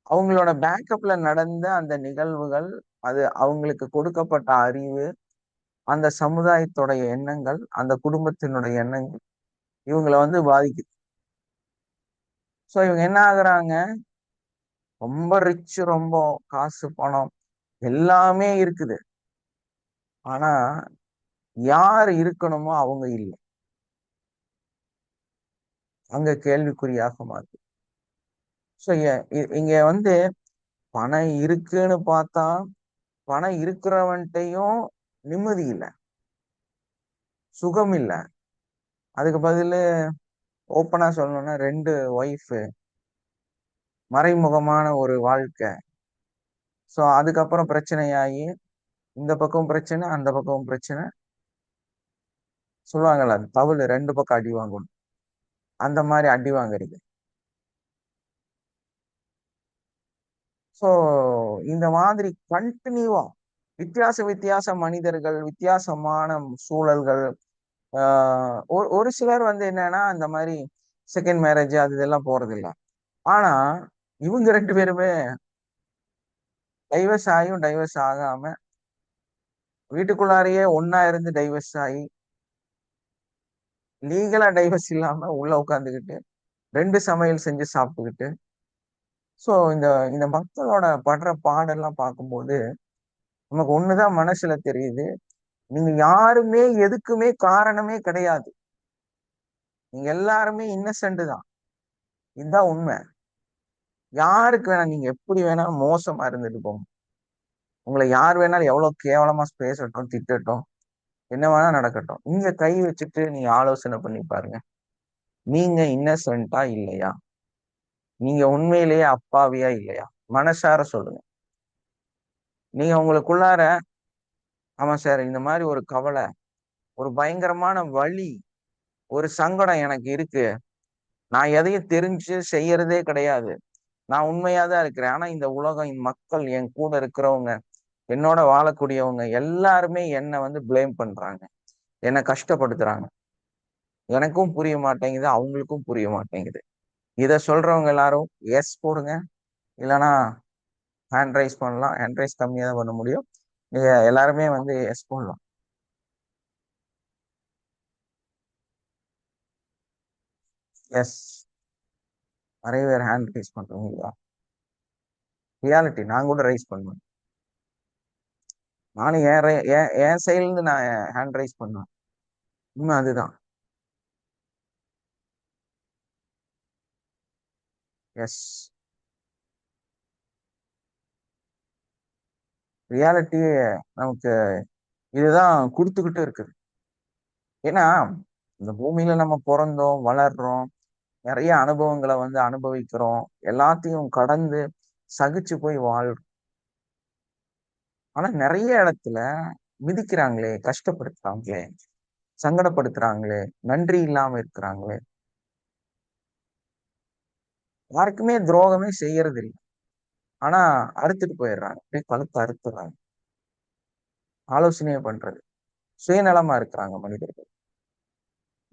அவங்களோட பேக்கப்ல நடந்த அந்த நிகழ்வுகள், அது அவங்களுக்கு கொடுக்கப்பட்ட அறிவு, அந்த சமுதாயத்தோடைய எண்ணங்கள், அந்த குடும்பத்தினுடைய எண்ணங்கள் இவங்களை பாதிக்குது. சோ இவங்க என்ன ஆகுறாங்க, ரொம்ப ரிச், ரொம்ப காசு பணம் எல்லாமே இருக்குது. ஆனா யார் இருக்கணுமோ அவங்க இல்லை. அங்க கேள்விக்குறியாக மாறுது. சோ இங்க பணம் இருக்குன்னு பார்த்தா, பணம் இருக்கிறவன்ட்டையும் நிம்மதி இல்லை, சுகம் இல்லை. அதுக்கு பதில் ஓப்பனா சொல்லணும்னா 2 ஒய்ஃப், மறைமுகமான ஒரு வாழ்க்கை. சோ அதுக்கப்புறம் பிரச்சனையாகி இந்த பக்கம் பிரச்சனை, அந்த பக்கம் பிரச்சனை. சொல்லுவாங்கல்ல, தவுள் 2 பக்கம் அடி வாங்கணும், அந்த மாதிரி அடி வாங்குறது. சோ இந்த மாதிரி கண்டினியூவா வித்தியாச மனிதர்கள், வித்தியாசமான சூழல்கள். ஒரு சிலர் என்னன்னா இந்த மாதிரி செகண்ட் மேரேஜ் அது இதெல்லாம் போறது இல்லை. ஆனா இவங்க 2 பேருமே டைவர்ஸ் ஆகியும் டைவர்ஸ் ஆகாம வீட்டுக்குள்ளாரையே ஒன்னா இருந்து டைவர்ஸ் ஆகி, லீகலா டைவர்ஸ் இல்லாம உள்ள உட்காந்துக்கிட்டு 2 சமையல் செஞ்சு சாப்பிட்டுக்கிட்டு. சோ இந்த மக்களோட படுற பாடெல்லாம் பார்க்கும்போது நமக்கு ஒண்ணுதான் மனசுல தெரியுது, நீங்க யாருமே எதுக்குமே காரணமே கிடையாது. நீங்க எல்லாருமே இன்னசென்ட் தான். இதுதான் உண்மை. யாருக்கு வேணா, நீங்க எப்படி வேணாலும் மோசமா இருந்துட்டு போங்க, உங்களை யார் வேணாலும் எவ்வளவு கேவலமா பேசட்டும், திட்டட்டும், என்ன வேணா நடக்கட்டும், இங்க கை வச்சுட்டு நீங்க ஆலோசனை பண்ணி பாருங்க, நீங்க இன்னசென்ட்டா இல்லையா, நீங்க உண்மையிலேயே அப்பாவியா இல்லையா, மனசார சொல்லுங்க. நீங்க உங்களுக்குள்ளார, ஆமா சார் இந்த மாதிரி ஒரு கவலை, ஒரு பயங்கரமான வலி, ஒரு சங்கடம் எனக்கு இருக்கு, நான் எதையும் தெரிஞ்சு செய்யறதே கிடையாது, நான் உண்மையாதான் இருக்கிறேன், ஆனா இந்த உலகம், மக்கள், என் கூட இருக்கிறவங்க, என்னோட வாழக்கூடியவங்க எல்லாருமே என்னை பிளேம் பண்றாங்க, என்னை கஷ்டப்படுத்துறாங்க, எனக்கும் புரிய மாட்டேங்குது, அவங்களுக்கும் புரிய மாட்டேங்குது. இத சொல்றவங்க எல்லாரும் எஸ் போடுங்க, இல்லைன்னா ஹேண்ட் ரைஸ் பண்ணலாம். ஹேண்ட் ரைஸ் கம்மியா தான் பண்ண முடியும். நீங்க எல்லாருமே எஸ் போடலாம். எஸ், நிறைய பேர் ஹேண்ட் ரைஸ் பண்றவங்க ரியாலிட்டி. நான் கூட ரைஸ் பண்ணுவேன். நானும் என் சைட்ல இருந்து நான் ஹேண்ட் ரைஸ் பண்ணுவேன். உண்மை அதுதான். எஸ். ரியாலிட்டியே நமக்கு இதுதான் கொடுத்துக்கிட்டு இருக்குது. ஏன்னா இந்த பூமியில நம்ம பிறந்தோம், வளர்றோம், நிறைய அனுபவங்களை வந்து அனுபவிக்கிறோம், எல்லாத்தையும் கடந்து சகிச்சு போய் வாழ்றோம். ஆனா நிறைய இடத்துல மிதிக்கிறாங்களே, கஷ்டப்படுத்துறாங்களே, சங்கடப்படுத்துறாங்களே, நன்றி இல்லாம இருக்கிறாங்களே, யாருக்குமே துரோகமே செய்யறது இல்லை. ஆனா அறுத்துட்டு போயிடுறாங்க, அப்படியே கழுத்து அறுத்துறாங்க. ஆலோசனையே பண்றது, சுயநலமா இருக்கிறாங்க மனிதர்கள்.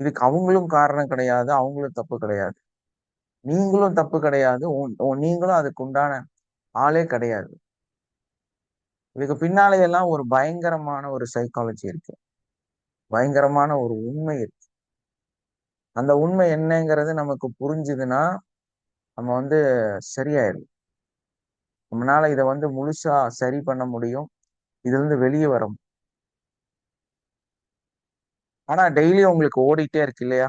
இதுக்கு அவங்களும் காரணம் கிடையாது, அவங்களும் தப்பு கிடையாது, நீங்களும் தப்பு கிடையாது, நீங்களும் அதுக்கு உண்டான ஆளே கிடையாது. இதுக்கு பின்னாலே எல்லாம் ஒரு பயங்கரமான ஒரு சைக்காலஜி இருக்கு, பயங்கரமான ஒரு உண்மை இருக்கு. அந்த உண்மை என்னங்கிறது நமக்கு புரிஞ்சுதுன்னா நம்ம வந்து சரியாயிடும். நம்மளால இதை வந்து முழுசா சரி பண்ண முடியும், இதுல இருந்து வெளியே வர முடியும். ஆனா டெய்லியும் உங்களுக்கு ஓடிட்டே இருக்கு இல்லையா?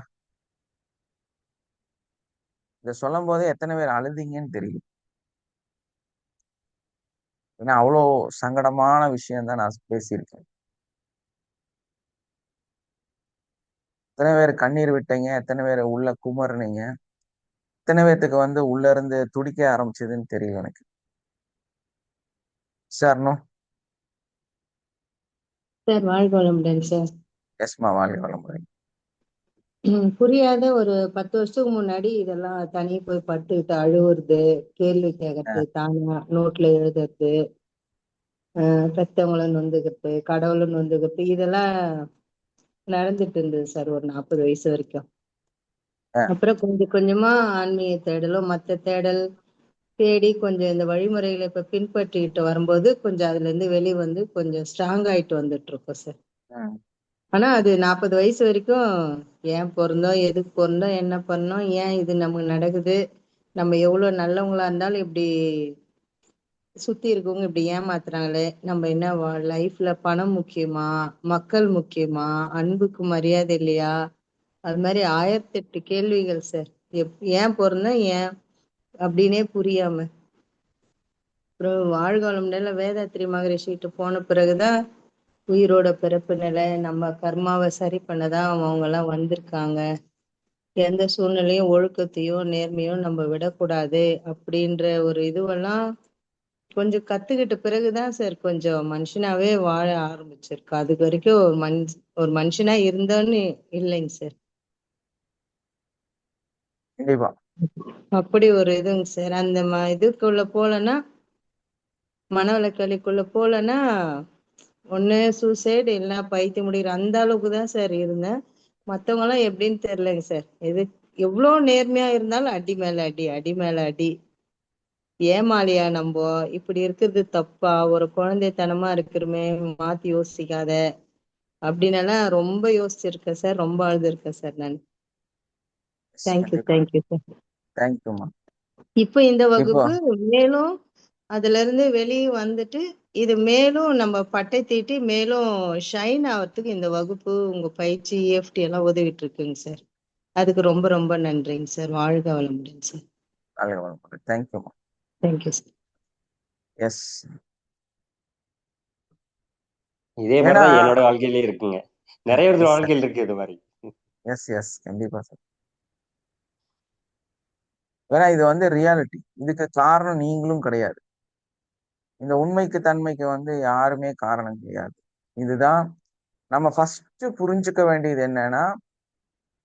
இதை சொல்லும் போதே எத்தனை பேர் அழுதிங்கன்னு தெரியும். ஏன்னா அவ்வளோ சங்கடமான விஷயம் தான் நான் பேசியிருக்கேன். எத்தனை பேர் கண்ணீர் விட்டீங்க, எத்தனை பேர் உள்ள குமர்னீங்க, எத்தனை பேர்த்துக்கு வந்து உள்ள இருந்து துடிக்க ஆரம்பிச்சதுன்னு தெரியும் எனக்கு. சார் நோ சார் வாழ்க வளமுடன் சார். எஸ்மா, வாழ்க வளமுடன். புரியாத ஒரு 10 வருஷத்துக்கு முன்னாடி இதெல்லாம் தனியே போய் பட்டுக்கிட்டு அழுவுறது, கேள்வி கேட்கறது, தானா நோட்ல எழுதுறது, பெத்தவங்கள நொந்துக்கிறது, கடவுளை நொந்துக்கிறது, இதெல்லாம் நடந்துட்டு இருந்தது சார் ஒரு 40 வயசு வரைக்கும். அப்புறம் கொஞ்சம் கொஞ்சமா ஆன்மீக தேடலும் மற்ற தேடல் தேடி கொஞ்சம் இந்த வழிமுறைகளை இப்ப பின்பற்றிட்டு வரும்போது கொஞ்சம் அதுல இருந்து வெளியே வந்து கொஞ்சம் ஸ்ட்ராங் ஆயிட்டு வந்துட்டு இருக்கோம் சார். ஆனா அது 40 வயசு வரைக்கும் ஏன் பிறந்தோம், எதுக்கு பிறந்தோம், என்ன பண்ணோம், ஏன் இது நமக்கு நடக்குது, நம்ம எவ்வளவு நல்லவங்களா இருந்தாலும் இப்படி சுத்தி இருக்கவங்க இப்படி ஏமாத்துறாங்களே, நம்ம என்ன லைஃப்ல பணம் முக்கியமா, மக்கள் முக்கியமா, அன்புக்கு மரியாதை இல்லையா, அது மாதிரி 1008 கேள்விகள் சார். ஏன் பிறந்தோம், ஏன் அப்படின்னே புரியாம. அப்புறம் வாழ்காலம்ல வேதாத்திரி மகரிஷிட்டு போன பிறகுதான் உயிரோட பிறப்பு நிலை, நம்ம கர்மாவை சரி பண்ணதான் அவங்க எல்லாம் வந்திருக்காங்க, எந்த சூழ்நிலையும் ஒழுக்கத்தையோ நேர்மையோ நம்ம விடக்கூடாது அப்படின்ற ஒரு இதுவெல்லாம் கொஞ்சம் கத்துக்கிட்ட பிறகுதான் சார் கொஞ்சம் மனுஷனாவே வாழ ஆரம்பிச்சிருக்கு. அதுக்கு வரைக்கும் ஒரு மனுஷனா இருந்தோன்னு இல்லைங்க சார். கண்டிப்பா அப்படி ஒரு இதுங்க சார். அந்த இதுக்குள்ள போலன்னா, மனவளக்கலைக்குள்ள போலன்னா ஒண்ணு சூசைடு இல்லைன்னா பைத்தியம் முடிகிற அந்த அளவுக்கு தான் சார் இருந்தேன். மத்தவங்க எல்லாம் எப்படின்னு தெரியலங்க சார். எவ்வளவு நேர்மையா இருந்தாலும் அடி மேல அடி, அடி மேல அடி. ஏமாலியா நம்ம இப்படி இருக்கிறது தப்பா, ஒரு குழந்தைத்தனமா இருக்கிறோமே, மாத்தி யோசிக்காத அப்படின்னு எல்லாம் ரொம்ப யோசிச்சிருக்கேன் சார், ரொம்ப அழுதுருக்கேன் சார் நான். Thank you sir. தேங்க்யூமா. இப்போ இந்த வகுப்பு மேலும் அதுல இருந்து வெளியே வந்துட்டு இது மேலும் நம்ம பட்டை தீட்டி மேலும் ஷைன் ஆகிறதுக்கு இந்த வகுப்பு உங்க பயிற்சி EFT எல்லாம் உதவிட்டு இருக்குங்க சார். அதுக்கு ரொம்ப ரொம்ப நன்றிங்க சார். வாழ்க வளமுடன் சார். தேங்க்யூமா. Thank you sir. எஸ், இதே மாதிரிதான் என்னோட வாழ்க்கையிலே இருக்குங்க. நிறைய பேர் வாழ்க்கையில் இருக்கு இது மாதிரி. எஸ் எஸ், கண்டிப்பா சார். ஏன்னா இது வந்து ரியாலிட்டி, இதுக்கு காரணம் நீங்களும் கிடையாது. இந்த உண்மைக்கு தன்மைக்கு வந்து யாருமே காரணம் கிடையாது. இதுதான் நம்ம ஃபர்ஸ்ட் புரிஞ்சுக்க வேண்டியது. என்னன்னா,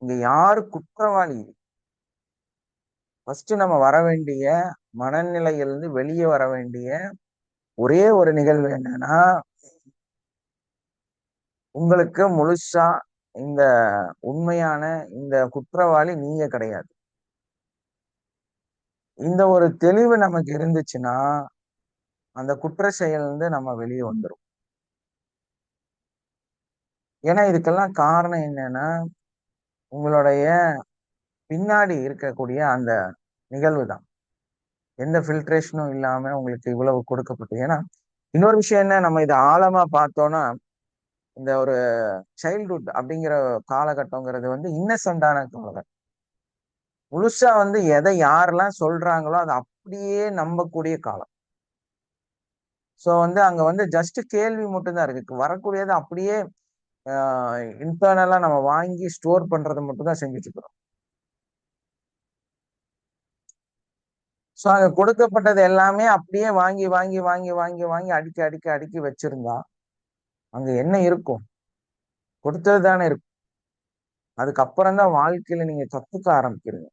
இங்க யாரு குற்றவாளி? ஃபர்ஸ்ட் நம்ம வர வேண்டிய மனநிலையிலிருந்து வெளியே வர வேண்டிய ஒரே ஒரு நிகழ்வு என்னன்னா, உங்களுக்கு முழுசா இந்த உண்மையான இந்த குற்றவாளி நீங்க கிடையாது. இந்த ஒரு தெளிவு நமக்கு இருந்துச்சுன்னா அந்த குற்ற செயல் வந்து நம்ம வெளியே வந்துடும். ஏன்னா இதுக்கெல்லாம் காரணம் என்னன்னா, உங்களுடைய பின்னாடி இருக்கக்கூடிய அந்த நிகழ்வு தான். எந்த ஃபில்ட்ரேஷனும் இல்லாம உங்களுக்கு இவ்வளவு கொடுக்கப்பட்டு. ஏன்னா இன்னொரு விஷயம் என்ன, நம்ம இதை ஆழமா பார்த்தோம்னா, இந்த ஒரு சைல்ட்ஹுட் அப்படிங்கிற காலகட்டங்கிறது வந்து இன்னசென்டான காலகட்டம். முழுசா வந்து எதை யாரெல்லாம் சொல்றாங்களோ அதை அப்படியே நம்பக்கூடிய காலம். ஸோ வந்து அங்க வந்து ஜஸ்ட் கேள்வி மட்டும்தான் இருக்கு. வரக்கூடியது அப்படியே இன்டர்னலா நம்ம வாங்கி ஸ்டோர் பண்றது மட்டும் தான் செஞ்சுட்டு இருக்கிறோம். ஸோ அங்க கொடுக்கப்பட்டது எல்லாமே அப்படியே வாங்கி வாங்கி வாங்கி வாங்கி வாங்கி அடுக்கி அடுக்கி அடுக்கி வச்சிருந்தா அங்க என்ன இருக்கும்? கொடுத்தது தானே இருக்கும். அதுக்கப்புறம் தான் வாழ்க்கையில நீங்க கத்துக்க ஆரம்பிக்கிறீங்க.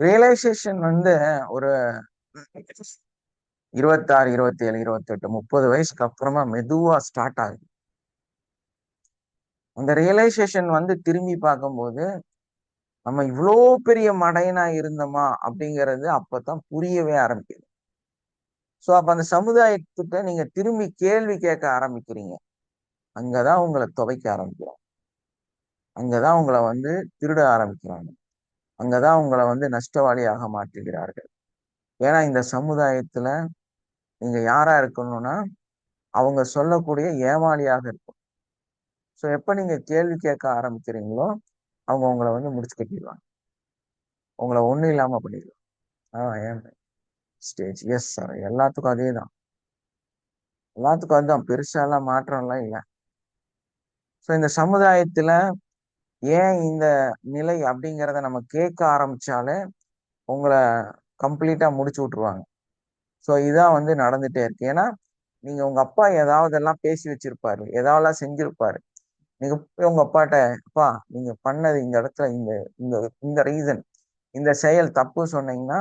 ரியலைசேஷன் வந்து ஒரு 26, 27, 28, 30 வயசுக்கு அப்புறமா மெதுவா ஸ்டார்ட் ஆகுது. அந்த ரியலைசேஷன் வந்து திரும்பி பார்க்கும்போது நம்ம இவ்வளோ பெரிய மடையனா இருந்தோமா அப்படிங்கிறது அப்பதான் புரியவே ஆரம்பிக்குது. ஸோ அப்ப அந்த சமுதாயத்துக்கிட்ட நீங்க திரும்பி கேள்வி கேட்க ஆரம்பிக்கிறீங்க. அங்கதான் உங்களை துவைக்க ஆரம்பிக்கிறோம். அங்கதான் உங்களை வந்து திருட ஆரம்பிக்கிறாங்க. அங்கதான் உங்களை வந்து நஷ்டவாளியாக மாற்றுகிறார்கள். ஏன்னா இந்த சமுதாயத்துல நீங்க யாரா இருக்கணும்னா அவங்க சொல்லக்கூடிய ஏமாளியாக இருக்கும். ஸோ எப்ப நீங்க கேள்வி கேட்க ஆரம்பிக்கிறீங்களோ அவங்க உங்களை வந்து முடிச்சு கட்டிடுவாங்க. உங்களை ஒண்ணும் இல்லாம பண்ணிடுவாங்க. ஏன் ஸ்டேஜ் எஸ் சார், எல்லாத்துக்கும் அதே தான். எல்லாத்துக்கும் அதுதான், பெருசா எல்லாம் மாற்றம் எல்லாம் இல்லை. ஸோ இந்த சமுதாயத்துல ஏன் இந்த நிலை அப்படிங்கிறத நம்ம கேட்க ஆரம்பிச்சாலே உங்களை கம்ப்ளீட்டா முடிச்சு விட்டுருவாங்க. ஸோ இதான் வந்து நடந்துட்டே இருக்கு. ஏன்னா நீங்க உங்க அப்பா ஏதாவதெல்லாம் பேசி வச்சிருப்பாரு, ஏதாவதெல்லாம் செஞ்சிருப்பாரு. நீங்க போய் உங்க அப்பாட்ட, அப்பா நீங்க பண்ணது இந்த இடத்துல இந்த இந்த இந்த ரீசன், இந்த செயல் தப்பு சொன்னீங்கன்னா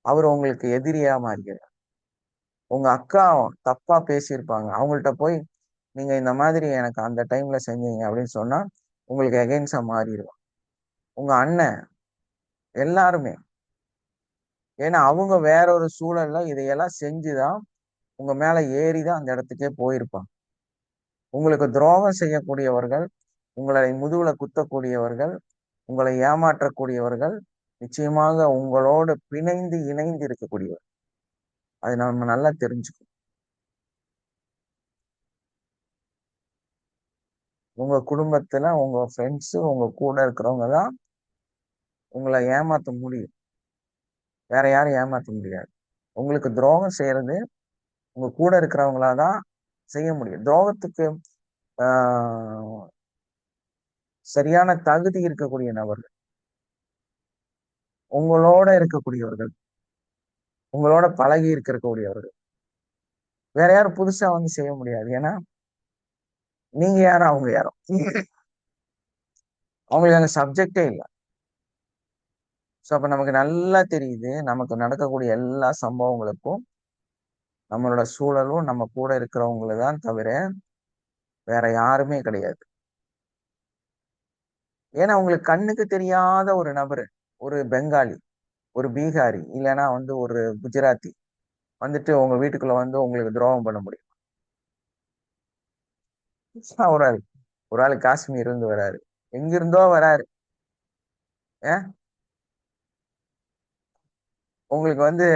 அவர் உங்களுக்கு எதிரியா மாறிக்கிறார். உங்க அக்கா தப்பா பேசியிருப்பாங்க, அவங்கள்ட்ட போய் நீங்க இந்த மாதிரி எனக்கு அந்த டைம்ல செஞ்சீங்க அப்படின்னு சொன்னா உங்களுக்கு எகெயின்ஸா மாறிடுவாங்க. உங்க அண்ணன், எல்லாருமே. ஏன்னா அவங்க வேற ஒரு சூழல்ல இதையெல்லாம் செஞ்சுதான் உங்க மேல ஏறிதான் அந்த இடத்துக்கே போயிருப்பாங்க. உங்களுக்கு துரோகம் செய்யக்கூடியவர்கள், உங்களை முதுகுல குத்தக்கூடியவர்கள், உங்களை ஏமாற்றக்கூடியவர்கள் நிச்சயமாக உங்களோடு பிணைந்து இணைந்து இருக்கக்கூடியவர். அது நம்ம நல்லா தெரிஞ்சுக்கணும். உங்க குடும்பத்துல உங்க ஃப்ரெண்ட்ஸு உங்க கூட இருக்கிறவங்க தான் உங்களை ஏமாத்த முடியும். வேற யாரும் ஏமாத்த முடியாது. உங்களுக்கு துரோகம் செய்யறது உங்க கூட இருக்கிறவங்களாதான் செய்ய முடியும். துரோகத்துக்கு ஆஹ் சரியான தகுதி இருக்கக்கூடிய நபர்கள், உங்களோட இருக்கக்கூடியவர்கள், உங்களோட பழகி இருக்கக்கூடியவர்கள். வேற யாரும் புதுசா வந்து செய்ய முடியாது. ஏன்னா நீங்க யாரும் அவங்க யாரும் அவங்களுக்கு அந்த சப்ஜெக்டே இல்லை. ஸோ அப்ப நமக்கு நல்லா தெரியுது, நமக்கு நடக்கக்கூடிய எல்லா சம்பவங்களுக்கும் நம்மளோட சூழலும் நம்ம கூட இருக்கிறவங்கள தான் தவிர வேற யாருமே கிடையாது. ஏன்னா உங்களுக்கு கண்ணுக்கு தெரியாத ஒரு நபரு, ஒரு பெங்காலி, ஒரு பீகாரி, இல்லைன்னா வந்து ஒரு குஜராத்தி வந்துட்டு உங்க வீட்டுக்குள்ள வந்து உங்களுக்கு துரோகம் பண்ண முடியும். ஒரு ஆள் ஒரு ஆள் காஷ்மீர் இருந்து வராரு, எங்கிருந்தோ வராரு. ஏன் உங்களுக்கு வந்து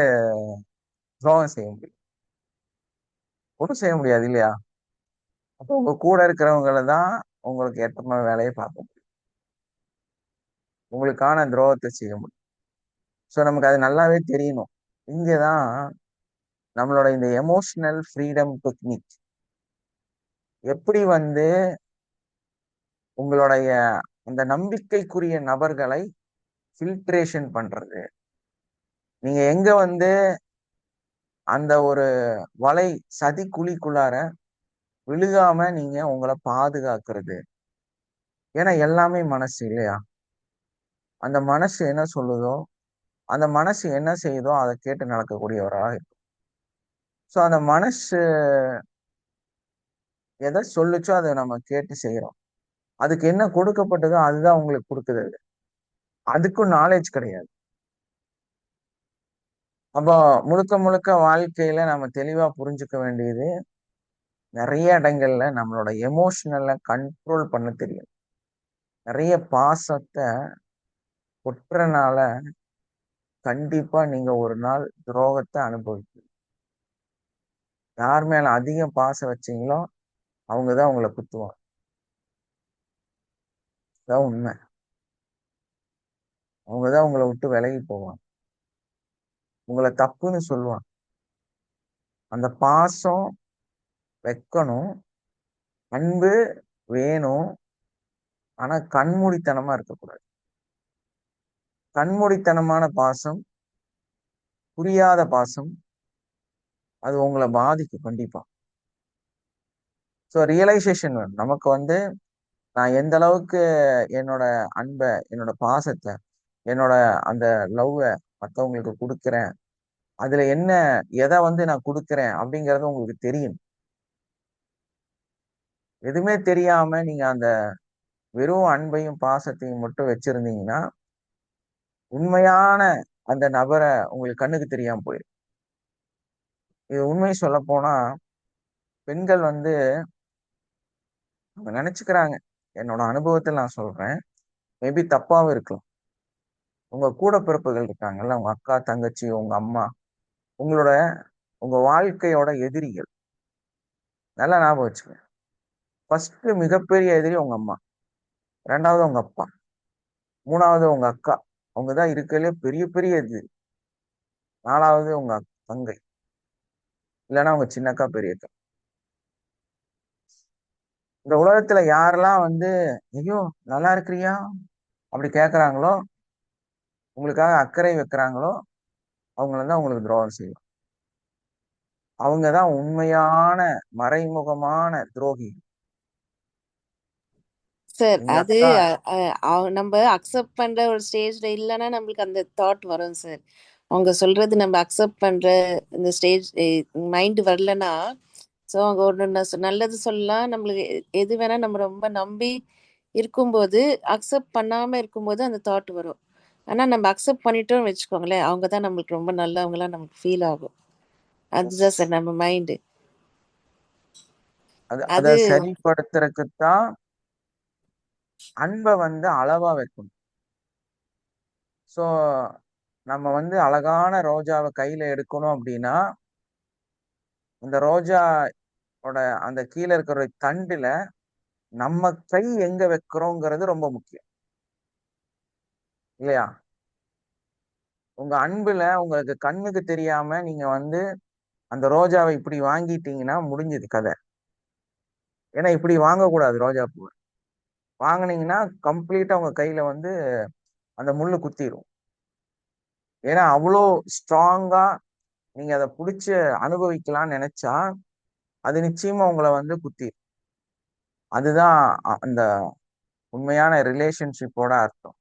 துரோகம் செய்ய முடியும்? ஒன்றும் செய்ய முடியாது இல்லையா? அப்போ உங்க கூட இருக்கிறவங்கள தான் உங்களுக்கு ஏற்றமான வேலையை பார்க்க முடியும், உங்களுக்கான துரோகத்தை செய்ய முடியும். ஸோ நமக்கு அது நல்லாவே தெரியணும். இங்கதான் நம்மளோட இந்த எமோஷனல் ஃப்ரீடம் டெக்னிக் எப்படி வந்து உங்களுடைய அந்த நம்பிக்கைக்குரிய நபர்களை ஃபில்ட்ரேஷன் பண்றது. நீங்க எங்க வந்து அந்த ஒரு வலை சதி குழிக்குள்ளார விழுகாம நீங்க உங்களை பாதுகாக்கிறது. ஏன்னா எல்லாமே மனசு இல்லையா? அந்த மனசு என்ன சொல்லுதோ, அந்த மனசு என்ன செய்யுதோ அதை கேட்டு நடக்கக்கூடியவராக இருக்கும். ஸோ அந்த மனசு எதை சொல்லுச்சோ அதை நம்ம கேட்டு செய்யறோம். அதுக்கு என்ன கொடுக்கப்பட்டதோ அதுதான் உங்களுக்கு கொடுக்குது. அதுக்கும் நாலேஜ் கிடையாது. அப்போ முழுக்க முழுக்க வாழ்க்கையில நம்ம தெளிவா புரிஞ்சுக்க வேண்டியது, நிறைய இடங்கள்ல நம்மளோட எமோஷனலை கண்ட்ரோல் பண்ண தெரியும். நிறைய பாசத்தை கொட்டுறனால கண்டிப்பா நீங்க ஒரு நாள் துரோகத்தை அனுபவிப்பீங்க. யார் மேல அதிகம் பாசம் வச்சீங்களோ அவங்கதான் உங்களை குத்துவாங்க. அதான் உண்மை. அவங்கதான் உங்களை விட்டு விலகி போவாங்க, உங்களை தப்புன்னு சொல்லுவாங்க. அந்த பாசம் வைக்கணும், அன்பு வேணும். ஆனா கண்மூடித்தனமா இருக்கக்கூடாது. கண்மூடித்தனமான பாசம், புரியாத பாசம், அது உங்களை பாதிக்கும் கண்டிப்பா. ஸோ ரியலைசேஷன் வேணும் நமக்கு. வந்து நான் எந்த அளவுக்கு என்னோட அன்பை, என்னோட பாசத்தை, என்னோட அந்த லவ்வை மற்றவங்களுக்கு கொடுக்குறேன், அதுல என்ன, எதை வந்து நான் கொடுக்குறேன் அப்படிங்கறது உங்களுக்கு தெரியும். எதுவுமே தெரியாம நீங்க அந்த வெறும் அன்பையும் பாசத்தையும் மட்டும் வச்சிருந்தீங்கன்னா, உண்மையான அந்த நபரை உங்களுக்கு கண்ணுக்கு தெரியாம போயிடும். இது உண்மையை சொல்ல போனா, பெண்கள் வந்து அவங்க நினைச்சுக்கிறாங்க, என்னோட அனுபவத்தில் நான் சொல்றேன், மேபி தப்பாவும் இருக்கலாம். உங்க கூட பிறப்புகள் இருக்காங்கல்ல, உங்க அக்கா, தங்கச்சி, உங்க அம்மா, உங்களோட உங்க வாழ்க்கையோட எதிரிகள். நல்லா ஞாபகம் வச்சுக்கோங்க. ஃபர்ஸ்ட் மிகப்பெரிய எதிரி உங்க அம்மா, ரெண்டாவது உங்க அப்பா, மூணாவது உங்க அக்கா. அவங்கதான் இருக்கலே பெரிய பெரிய எதிரி. நாலாவது உங்க தங்கை, இல்லைன்னா உங்க சின்னக்கா, பெரியக்கா. இந்த உலகத்துல யாரெல்லாம் வந்து ஐயோ நல்லா இருக்கிறியா அப்படி கேட்கறாங்களோ, உங்களுக்காக அக்கறை வைக்கிறாங்களோ, அவங்கள உங்களுக்கு துரோகம் செய்யும். அவங்கதான் உண்மையான மறைமுகமான துரோகி. சார் எங்க அது அக்கா நம்ம அக்செப்ட் பண்ற ஒரு ஸ்டேஜ்ல இல்லைன்னா நம்மளுக்கு அந்த தாட் வரும் சார். அவங்க சொல்றது நம்ம அக்செப்ட் பண்ற இந்த ஸ்டேஜ் மைண்ட் வரலன்னா, ஸோ அவங்க ஒன்று நல்லது சொல்லலாம், நம்மளுக்கு எது வேணா நம்ம ரொம்ப நம்பி இருக்கும்போது, அக்செப்ட் பண்ணாம இருக்கும்போது அந்த தாட் வரும். ஆனா நம்ம அக்செப்ட் பண்ணிட்டோம்னு வச்சுக்கோங்களேன், அவங்க தான் நம்மளுக்கு ரொம்ப நல்லவங்களா நமக்கு ஃபீல் ஆகும். அதுதான் சார் நம்ம மைண்டு. அதை அது சரிப்படுத்துறதுக்குத்தான் அன்பை வந்து அளவா வைக்கணும். சோ நம்ம வந்து அழகான ரோஜாவை கையில எடுக்கணும் அப்படின்னா, இந்த ரோஜாவோட அந்த கீழே இருக்கிற தண்டுல நம்ம கை எங்க வைக்கிறோங்கிறது ரொம்ப முக்கியம் இல்லையா? உங்க அன்புல உங்களுக்கு கண்ணுக்கு தெரியாம நீங்க வந்து அந்த ரோஜாவை இப்படி வாங்கிட்டீங்கன்னா முடிஞ்சது கதை. ஏன்னா இப்படி வாங்கக்கூடாது ரோஜா பூ. வாங்கினீங்கன்னா கம்ப்ளீட்டா உங்க கையில வந்து அந்த முள்ளு குத்திரும். ஏன்னா அவ்வளோ ஸ்ட்ராங்கா நீங்க அதை பிடிச்சு அனுபவிக்கலாம்னு நினைச்சா அது நிச்சயமா உங்களை வந்து குத்திரும். அதுதான் அந்த உண்மையான ரிலேஷன்ஷிப்போட அர்த்தம்.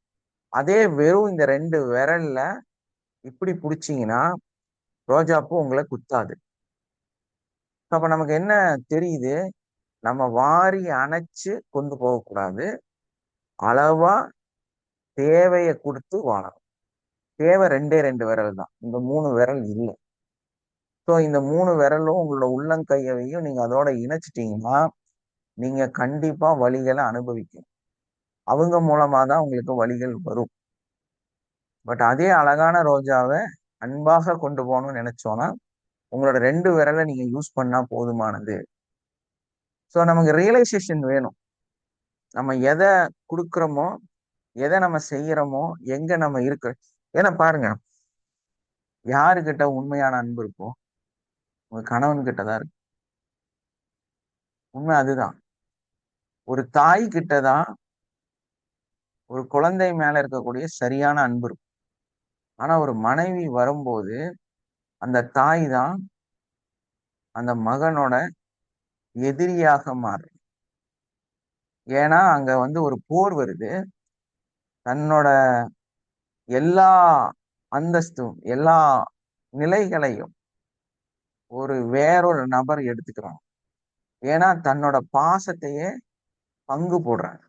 அதே வெறும் இந்த 2 விரல்ல இப்படி பிடிச்சீங்கன்னா ரோஜா பூ உங்களை குத்தாது. அப்ப நமக்கு என்ன தெரியுது, நம்ம வாரி அணைச்சு கொண்டு போகக்கூடாது, அளவா தேவையை கொடுத்து வாழணும். தேவை 2 விரல் தான், இந்த 3 விரல் இல்லை. ஸோ இந்த 3 விரலும் உங்களோட உள்ளங்கையவையும் நீங்க அதோட இணைச்சிட்டீங்கன்னா நீங்க கண்டிப்பா வலிகளை அனுபவிக்கணும். அவங்க மூலமா தான் உங்களுக்கு வலிகள் வரும். பட் அதே அழகான ரோஜாவை அன்பாக கொண்டு போகணும்னு நினைச்சோன்னா உங்களோட 2 விரலை நீங்க யூஸ் பண்ணா போதுமானது. ஸோ நமக்கு ரியலைசேஷன் வேணும். நம்ம எதை கொடுக்குறோமோ, எதை நம்ம செய்யறோமோ, எங்க நம்ம இருக்கிற. ஏன்னா பாருங்க, யாருக்கிட்ட உண்மையான அன்பு இருக்கோ உங்க கணவன் கிட்டதான் இருக்கு. உண்மை அதுதான். ஒரு தாய் கிட்டதான் ஒரு குழந்தை மேல இருக்கக்கூடிய சரியான அன்பு இருக்கும். ஆனா ஒரு மனைவி வரும்போது அந்த தாய் தான் அந்த மகனோட எதிரியாக மாறும். ஏன்னா அங்க வந்து ஒரு போர் வருது. தன்னோட எல்லா அந்தஸ்தும் எல்லா நிலைகளையும் வேறொரு நபர் எடுத்துக்கிறாங்க. ஏன்னா தன்னோட பாசத்தையே பங்கு போடுறாங்க.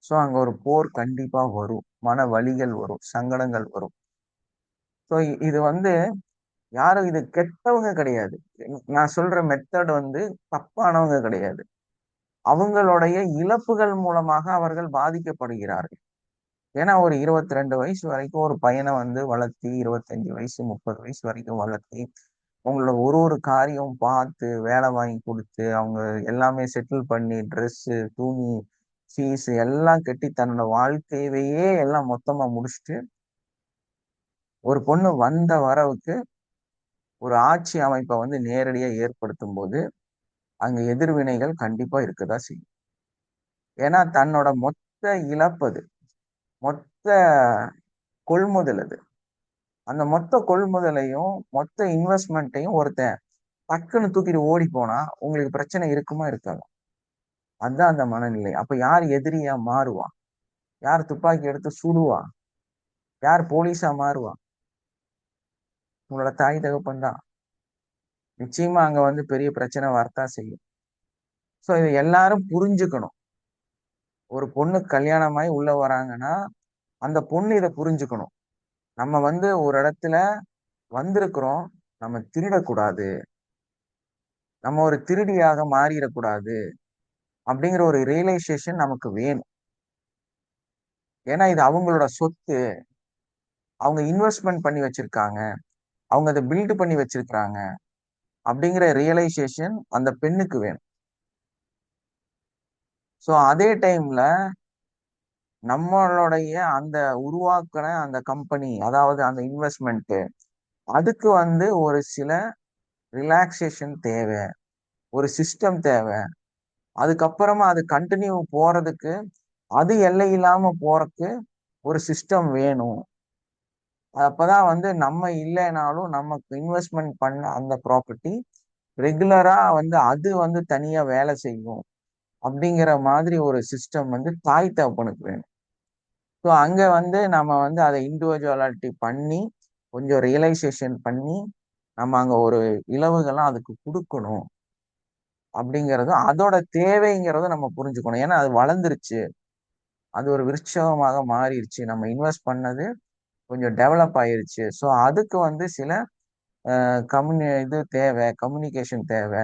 ஸோ அங்க ஒரு போர் கண்டிப்பா வரும், மன வலிகள் வரும், சங்கடங்கள் வரும். ஸோ இது வந்து யாரும் இது கெட்டவங்க கிடையாது. நான் சொல்ற மெத்தட் வந்து தப்பானவங்க கிடையாது. அவங்களுடைய இழப்புகள் மூலமாக அவர்கள் பாதிக்கப்படுகிறார்கள். ஏன்னா ஒரு 22 வயசு வரைக்கும் ஒரு பையனை வந்து வளர்த்தி, 25 வயசு 30 வயசு வரைக்கும் வளர்த்தி, உங்களோட ஒரு காரியம் பார்த்து வேலை வாங்கி கொடுத்து அவங்க எல்லாமே செட்டில் பண்ணி ட்ரெஸ்ஸு, துணி, ஃபீஸ் எல்லாம் கட்டி தன்னோட வாழ்க்கையவையே எல்லாம் மொத்தமா முடிச்சுட்டு ஒரு பொண்ணு வந்த வரவுக்கு ஒரு ஆட்சி அமைப்பை வந்து நேரடியா ஏற்படுத்தும் போது அங்க எதிர்வினைகள் கண்டிப்பா இருக்கதான் செய்யும். ஏன்னா தன்னோட மொத்த இழப்பது, மொத்த கொள்முதல் அது. அந்த மொத்த கொள்முதலையும் மொத்த இன்வெஸ்ட்மெண்ட்டையும் ஒருத்தன் டக்குன்னு தூக்கிட்டு ஓடி போனா உங்களுக்கு பிரச்சனை இருக்குமா இருக்காது? அதுதான் அந்த மனநிலை. அப்ப யார் எதிரியா மாறுவா? யார் துப்பாக்கி எடுத்து சுடுவா? யார் போலீஸா மாறுவா? உங்களோட தாய் தகப்பன் தான். நிச்சயமா அங்க வந்து பெரிய பிரச்சனை வரத்தான் செய்யும். ஸோ இதை எல்லாரும் புரிஞ்சுக்கணும். ஒரு பொண்ணு கல்யாணமாயி உள்ள வராங்கன்னா அந்த பொண்ணு இதை புரிஞ்சுக்கணும். நம்ம வந்து ஒரு இடத்துல வந்திருக்கிறோம், நம்ம திருடக்கூடாது, நம்ம ஒரு திருடியாக மாறிடக்கூடாது அப்படிங்கிற ஒரு ரியலைசேஷன் நமக்கு வேணும். ஏன்னா இது அவங்களோட சொத்து, அவங்க இன்வெஸ்ட்மெண்ட் பண்ணி வச்சிருக்காங்க, அவங்க அதை பில்டு பண்ணி வச்சிருக்காங்க அப்படிங்கிற ரியலைசேஷன் அந்த பெண்ணுக்கு வேணும். ஸோ அதே டைம்ல நம்மளுடைய அந்த உருவாக்குன அந்த கம்பெனி, அதாவது அந்த இன்வெஸ்ட்மெண்ட், அதுக்கு வந்து ஒரு சில ரிலாக்ஸேஷன் தேவை, ஒரு சிஸ்டம் தேவை. அதுக்கப்புறமா அது கண்டினியூ போறதுக்கு, அது எல்லை இல்லாம போறதுக்கு ஒரு சிஸ்டம் வேணும். அப்பதான் வந்து நம்ம இல்லைனாலும் நமக்கு இன்வெஸ்ட்மெண்ட் பண்ண அந்த ப்ராப்பர்ட்டி ரெகுலரா வந்து அது வந்து தனியா வேலை செய்யும் அப்படிங்கிற மாதிரி ஒரு சிஸ்டம் வந்து தாய் தகப்பனுக்கு வேணும். ஸோ அங்க வந்து நம்ம வந்து அதை இண்டிவிஜுவாலிட்டி பண்ணி கொஞ்சம் ரியலைசேஷன் பண்ணி நம்ம அங்க ஒரு இலவுகள்லாம் அதுக்கு கொடுக்கணும் அப்படிங்கிறதும் அதோட தேவைங்கிறத நம்ம புரிஞ்சுக்கணும். ஏன்னா அது வளர்ந்துருச்சு, அது ஒரு விருட்சகமாக மாறிடுச்சு, நம்ம இன்வெஸ்ட் பண்ணது கொஞ்சம் டெவலப் ஆயிருச்சு. ஸோ அதுக்கு வந்து சில இது தேவை, கம்யூனிகேஷன் தேவை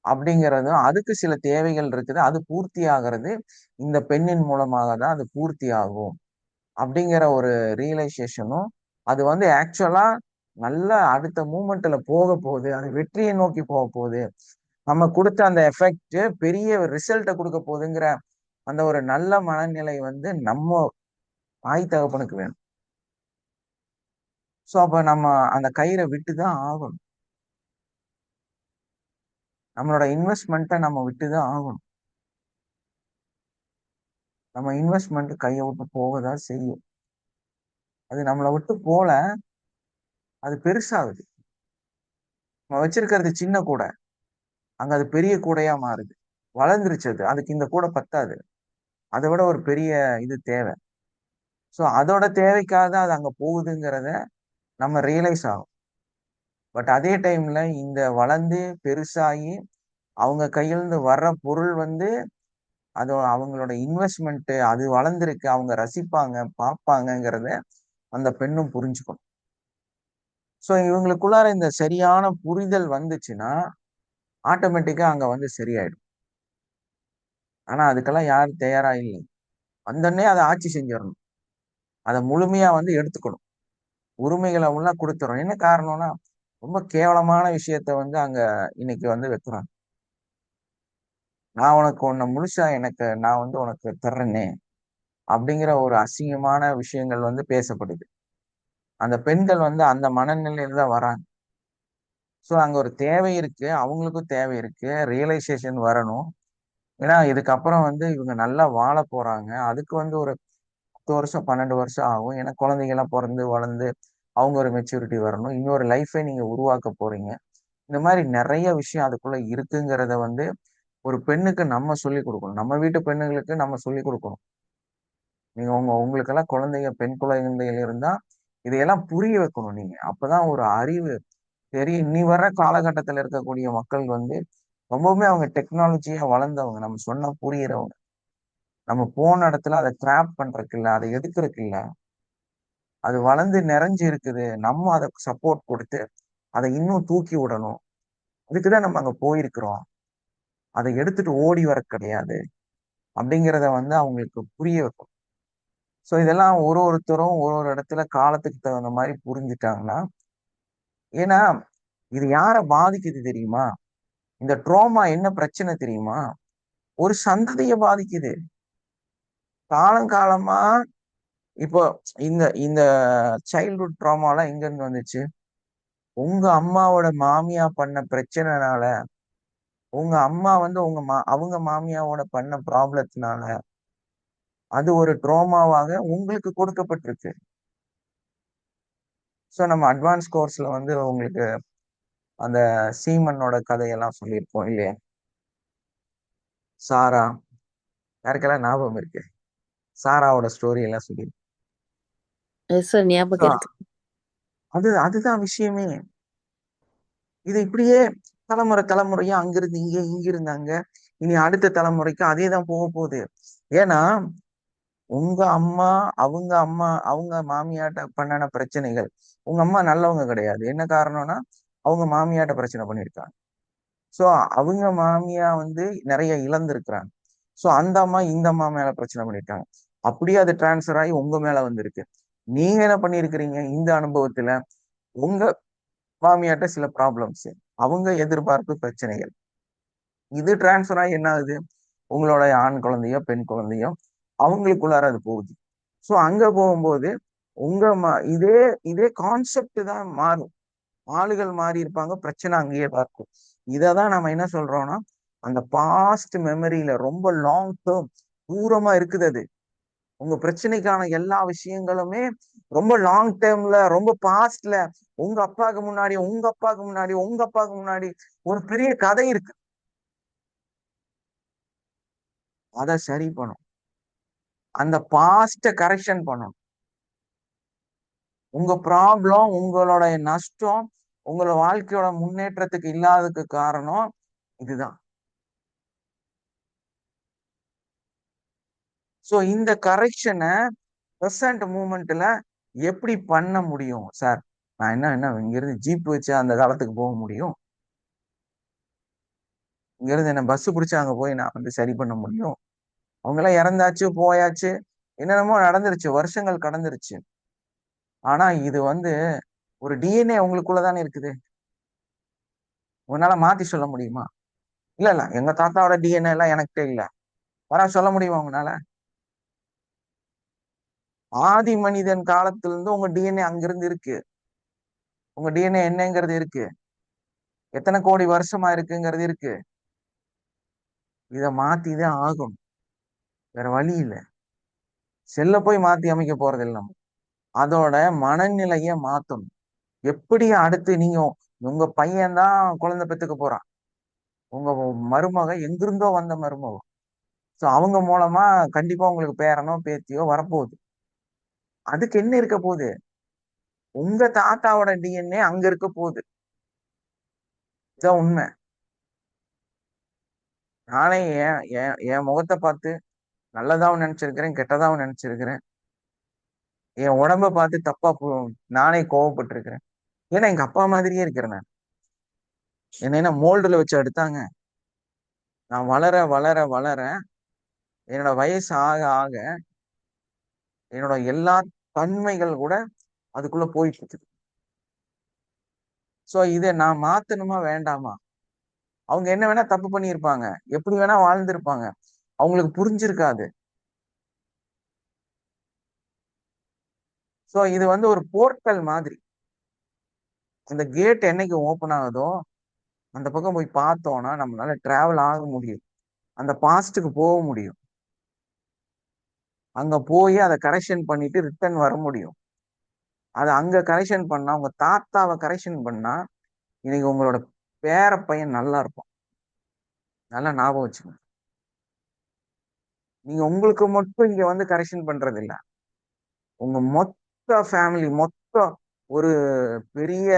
அப்படிங்கிறதும், அதுக்கு சில தேவைகள் இருக்குது, அது பூர்த்தி ஆகிறது இந்த பெண்ணின் மூலமாக தான் அது பூர்த்தி ஆகும் அப்படிங்கிற ஒரு ரியலைசேஷனும், அது வந்து ஆக்சுவலா நல்ல அடுத்த மூமெண்ட்ல போக போகுது, அது வெற்றியை நோக்கி போக போகுது, நம்ம கொடுத்த அந்த எஃபெக்ட் பெரிய ரிசல்ட்டை கொடுக்க போகுதுங்கிற அந்த ஒரு நல்ல மனநிலை வந்து நம்ம தாய் தகப்பனுக்கு வேணும். ஸோ அப்ப நம்ம அந்த கயிறை விட்டுதான் ஆகணும். நம்மளோட இன்வெஸ்ட்மெண்ட்டை நம்ம விட்டுதான் ஆகணும். நம்ம இன்வெஸ்ட்மெண்ட் கையை விட்டு போகதான் செய்யும். அது நம்மளை விட்டு போல, அது பெருசாகுது. நம்ம வச்சிருக்கிறது சின்ன கூடை, அங்க அது பெரிய கூடையா மாறுது, வளர்ந்துருச்சு. அதுக்கு இந்த கூடை பத்தாது, அதை விட ஒரு பெரிய இது தேவை. ஸோ அதோட தேவைக்காக தான் அது அங்க போகுதுங்கிறத நம்ம ரியலைஸ் ஆகும். பட் அதே டைம்ல இந்த வளர்ந்து பெருசாகி அவங்க கையிலிருந்து வர்ற பொருள் வந்து அது அவங்களோட இன்வெஸ்ட்மெண்ட், அது வளர்ந்துருக்கு, அவங்க ரசிப்பாங்க பார்ப்பாங்கங்கிறத அந்த பெண்ணும் புரிஞ்சுக்கணும். ஸோ இவங்களுக்குள்ளார இந்த சரியான புரிதல் வந்துச்சுன்னா ஆட்டோமேட்டிக்கா அங்க வந்து சரியாயிடும். ஆனா அதுக்கெல்லாம் யாரும் தயாரா இல்லை. வந்தோடனே அதை ஆட்சி செஞ்சிடணும், அதை முழுமையா வந்து எடுத்துக்கணும், உரிமைகளை உள்ள கொடுத்துரும். என்ன காரணம்னா ரொம்ப கேவலமான விஷயத்த வந்து அங்க இன்னைக்கு வந்து வைக்கிறாங்க. நான் உனக்கு உன்னை முழுசா நான் வந்து உனக்கு தர்றேனே அப்படிங்கிற ஒரு அசிங்கமான விஷயங்கள் வந்து பேசப்படுது. அந்த பெண்கள் வந்து அந்த மனநிலையில தான் வராங்க. ஸோ அங்க ஒரு தேவை இருக்கு, அவங்களுக்கும் தேவை இருக்கு, ரியலைசேஷன் வரணும். ஏன்னா இதுக்கப்புறம் வந்து இவங்க நல்லா வாழ போறாங்க, அதுக்கு வந்து ஒரு 10 வருஷம் 12 வருஷம் ஆகும். ஏன்னா குழந்தைங்கெல்லாம் பிறந்து வளர்ந்து அவங்க ஒரு மெச்சூரிட்டி வரணும், இன்னொரு லைஃபை நீங்க உருவாக்க போறீங்க. இந்த மாதிரி நிறைய விஷயம் அதுக்குள்ள இருக்குங்கிறத வந்து ஒரு பெண்ணுக்கு நம்ம சொல்லி கொடுக்கணும், நம்ம வீட்டு பெண்ணுங்களுக்கு நம்ம சொல்லி கொடுக்கணும். நீங்க உங்களுக்கெல்லாம் குழந்தைங்க, பெண் குழந்தைகள் இருந்தா இதையெல்லாம் புரிய வைக்கணும் நீங்க. அப்பதான் ஒரு அறிவு தெரியும். இனி வர்ற காலகட்டத்தில் இருக்கக்கூடிய மக்கள் வந்து ரொம்பவுமே அவங்க டெக்னாலஜியா வளர்ந்தவங்க, நம்ம சொன்னா புரியுறவங்க. நம்ம போன இடத்துல அதை ட்ராப் பண்றதுக்கு இல்லை, அதை எடுக்கிறதுக்கு இல்லை, அது வளர்ந்து நிறைஞ்சு இருக்குது, நம்ம அதை சப்போர்ட் கொடுத்து அதை இன்னும் தூக்கி விடணும். அதுக்குதான் நம்ம அங்க போயிருக்கிறோம், அதை எடுத்துட்டு ஓடி வர கிடையாது அப்படிங்கிறத வந்து அவங்களுக்கு புரிய வைக்கும். ஸோ இதெல்லாம் ஒருத்தரும் ஒரு இடத்துல காலத்துக்கு தகுந்த மாதிரி புரிஞ்சுட்டாங்கன்னா, ஏன்னா இது யாரை பாதிக்குது தெரியுமா? இந்த ட்ரோமா என்ன பிரச்சனை தெரியுமா? ஒரு சந்ததியை பாதிக்குது. காலங்காலமா இப்போ இந்த இந்த சைல்ட்ஹுட் ட்ராமாலாம் எங்க இருந்து வந்துச்சு? உங்க அம்மாவோட மாமியா பண்ண பிரச்சனைனால, உங்க அம்மா வந்து அவங்க மாமியாவோட பண்ண ப்ராப்ளத்தினால அது ஒரு ட்ரோமாவாக உங்களுக்கு கொடுக்கப்பட்டிருக்கு. ஸோ நம்ம அட்வான்ஸ் கோர்ஸ்ல வந்து உங்களுக்கு அந்த சீமனோட கதையெல்லாம் சொல்லியிருப்போம் இல்லையா? சாரா, யாருக்கெல்லாம் ஞாபகம் இருக்கு? சாராவோட ஸ்டோரி எல்லாம் சொல்லியிருப்போம். சார் ஞாபகம் இருக்கு. அதுதான் விஷயமே. இது இப்படியே தலைமுறையா அங்கிருந்து இங்க, இங்கிருந்து அங்க, இனி அடுத்த தலைமுறைக்கு அதே தான் போக போகுது. ஏன்னா உங்க அம்மா அவங்க மாமியாட்ட பண்ணன பிரச்சனைகள், உங்க அம்மா நல்லவங்க கிடையாது. என்ன காரணம்னா அவங்க மாமியாட்ட பிரச்சனை பண்ணிருக்காங்க. சோ அவங்க மாமியா வந்து நிறைய இழந்திருக்கிறாங்க. சோ அந்த அம்மா இந்த அம்மா மேல பிரச்சனை பண்ணிருக்காங்க. அப்படியே அது டிரான்ஸ்பர் ஆகி உங்க மேல வந்திருக்கு. நீங்க என்ன பண்ணிருக்கிறீங்க? இந்த அனுபவத்துல உங்க மாமியாட்ட சில ப்ராப்ளம்ஸ், அவங்க எதிர்பார்ப்பு பிரச்சனைகள், இது டிரான்ஸ்பர் ஆகி என்ன ஆகுது? உங்களோட ஆண் குழந்தையோ பெண் குழந்தையோ அவங்களுக்குள்ளார அது போகுது. ஸோ அங்க போகும்போது உங்க இதே இதே கான்செப்ட் தான் மாறும். ஆளுகள் மாறி இருப்பாங்க, பிரச்சனை அங்கேயே பார்க்கும். இததான் நம்ம என்ன சொல்றோம்னா, அந்த பாஸ்ட் மெமரியில ரொம்ப லாங் டேர்ம் தூரமா இருக்குது. அது உங்க பிரச்சனைக்கான எல்லா விஷயங்களுமே ரொம்ப லாங் டேர்ம்ல, ரொம்ப பாஸ்ட்ல, உங்க அப்பாவுக்கு முன்னாடி உங்க அப்பாவுக்கு முன்னாடி உங்க அப்பாவுக்கு முன்னாடி ஒரு பெரிய கதை இருக்கு. அதை சரி பண்ணும். அந்த பாஸ்ட கரெக்ஷன் பண்ணணும். உங்க ப்ராப்ளம், உங்களோட நஷ்டம், உங்களோட வாழ்க்கையோட முன்னேற்றத்துக்கு இல்லாததுக்கு காரணம் இதுதான். சோ இந்த கரெக்ஷனை ப்ரெசன்ட் மூமெண்ட்ல எப்படி பண்ண முடியும் சார்? நான் என்ன இங்கிருந்து ஜீப் வச்சு அந்த காலத்துக்கு போக முடியும்? இங்கிருந்து என்ன பஸ் பிடிச்சு அங்க போய் நான் வந்து சரி பண்ண முடியும்? அவங்க எல்லாம் இறந்தாச்சு, போயாச்சு, என்னென்னமோ நடந்துருச்சு, வருஷங்கள் கடந்துருச்சு. ஆனா இது வந்து ஒரு டிஎன்ஏ உங்களுக்குள்ளதானே இருக்குது. உங்களால மாத்தி சொல்ல முடியுமா? இல்ல எங்க தாத்தாவோட டிஎன்ஏ எல்லாம் எனக்கிட்ட இல்ல, வர சொல்ல முடியுமா உங்களால? ஆதி மனிதன் காலத்துல இருந்து உங்க டிஎன்ஏ அங்கிருந்து இருக்கு. உங்க டிஎன்ஏ என்னங்கிறது இருக்கு, எத்தனை கோடி வருஷமா இருக்குங்கிறது இருக்கு. இத மாத்திதான் ஆகணும், வேற வழி இல்ல. செல்ல போய் மாத்தி அமைக்க போறது இல்லை. நம்ம அதோட மனநிலைய மாத்தணும். எப்படி அடுத்து நீங்க உங்க பையன்தான் குழந்தை பெத்துக்க போறான், உங்க மருமக எங்கிருந்தோ வந்த மருமகம். சோ அவங்க மூலமா கண்டிப்பா உங்களுக்கு பேரனோ பேத்தியோ வரப்போகுது. அதுக்கு என்ன இருக்க போகுது? உங்க தாத்தாவோட டிஎன்ஏ அங்க இருக்க போகுது. இதான் உண்மை. நானே என் முகத்தை பார்த்து நல்லதாவும் நினைச்சிருக்கிறேன், கெட்டதாவும் நினைச்சிருக்கிறேன். என் உடம்ப பார்த்து தப்பா நானே கோவப்பட்டிருக்கிறேன். ஏன்னா எங்க அப்பா மாதிரியே இருக்கிறேன் நான். என்ன மோல்டுல வச்சு எடுத்தாங்க. நான் வளர வளர வளர என்னோட வயசு ஆக ஆக என்னோட எல்லா தன்மைகள் கூட அதுக்குள்ள போயிட்டு இருக்குது. சோ இதை நான் மாத்தணுமா வேண்டாமா? அவங்க என்ன வேணா தப்பு பண்ணியிருப்பாங்க, எப்படி வேணா வாழ்ந்திருப்பாங்க, அவங்களுக்கு புரிஞ்சிருக்காது. சோ இது வந்து ஒரு போர்ட்டல் மாதிரி. அந்த கேட் என்னைக்கு ஓப்பன் ஆகுதோ அந்த பக்கம் போய் பார்த்தோம்னா நம்மளால டிராவல் ஆக முடியும், அந்த பாஸ்டுக்கு போக முடியும், அங்க போய் அதை கரெக்ஷன் பண்ணிட்டு ரிட்டர்ன் வர முடியும். அதை அங்க கரெக்ஷன் பண்ணா, உங்க தாத்தாவை கரெக்ஷன் பண்ணா இன்னைக்கு உங்களோட பேர பையன் நல்லா இருப்பான். நல்லா ஞாபகம் வச்சுக்கோங்க. நீங்க உங்களுக்கு மட்டும் இங்க வந்து கரெக்ஷன் பண்றது இல்ல, உங்க மொத்த ஃபேமிலி, மொத்த ஒரு பெரிய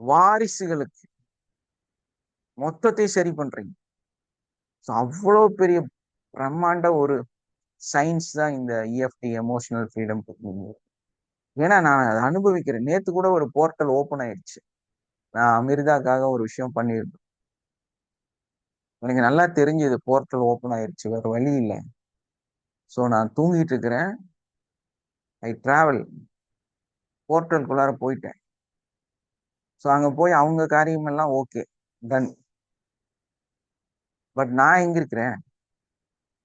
வாரிசுகளுக்கு மொத்தத்தையும் சரி பண்றீங்க. அவ்வளவு பெரிய பிரம்மாண்ட ஒரு சயின்ஸ் தான் இந்த இஎஃப்டி, எமோஷனல் ஃப்ரீடம் டெக்னிக். ஏன்னா நான் அதை அனுபவிக்கிறேன். நேத்து கூட ஒரு போர்ட்டல் ஓப்பன் ஆயிடுச்சு. நான் அமிர்தாக்காக ஒரு விஷயம் பண்ணியிருந்தேன். எனக்கு நல்லா தெரிஞ்சது போர்ட்டல் ஓப்பன் ஆயிடுச்சு, வேற வழி இல்லை. ஸோ நான் தூங்கிட்டு இருக்கிறேன், ஐ டிராவல் போர்ட்டலுக்குள்ளார போயிட்டேன். ஸோ அங்க போய் அவங்க காரியமெல்லாம் ஓகே டன். பட் நான் எங்க இருக்கிறேன்?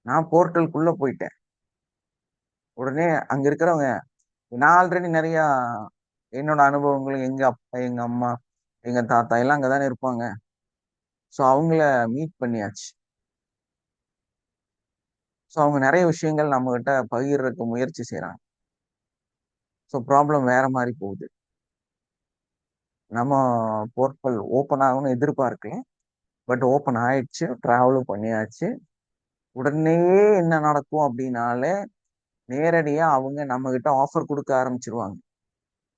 நான் போர்ட்டலுக்குள்ள போயிட்டேன். உடனே அங்க இருக்கிறவங்க, நான் ஆல்ரெடி நிறைய என்னோட அனுபவங்கள் எங்க அப்பா, எங்க அம்மா, எங்க தாத்தா எல்லாம் அங்கதானே இருப்பாங்க. ஸோ அவங்கள மீட் பண்ணியாச்சு. ஸோ அவங்க நிறைய விஷயங்கள் நம்ம கிட்ட பகிர்றதுக்கு முயற்சி செய்றாங்க. ஸோ ப்ராப்ளம் வேற மாதிரி போகுது. நம்ம போர்ட்டல் ஓப்பன் ஆகும்னு எதிர்பார்க்கல, பட் ஓப்பன் ஆயிடுச்சு, டிராவலும் பண்ணியாச்சு. உடனேயே என்ன நடக்கும் அப்படின்னாலே நேரடியா அவங்க நம்ம கிட்ட ஆஃபர் கொடுக்க ஆரம்பிச்சிருவாங்க.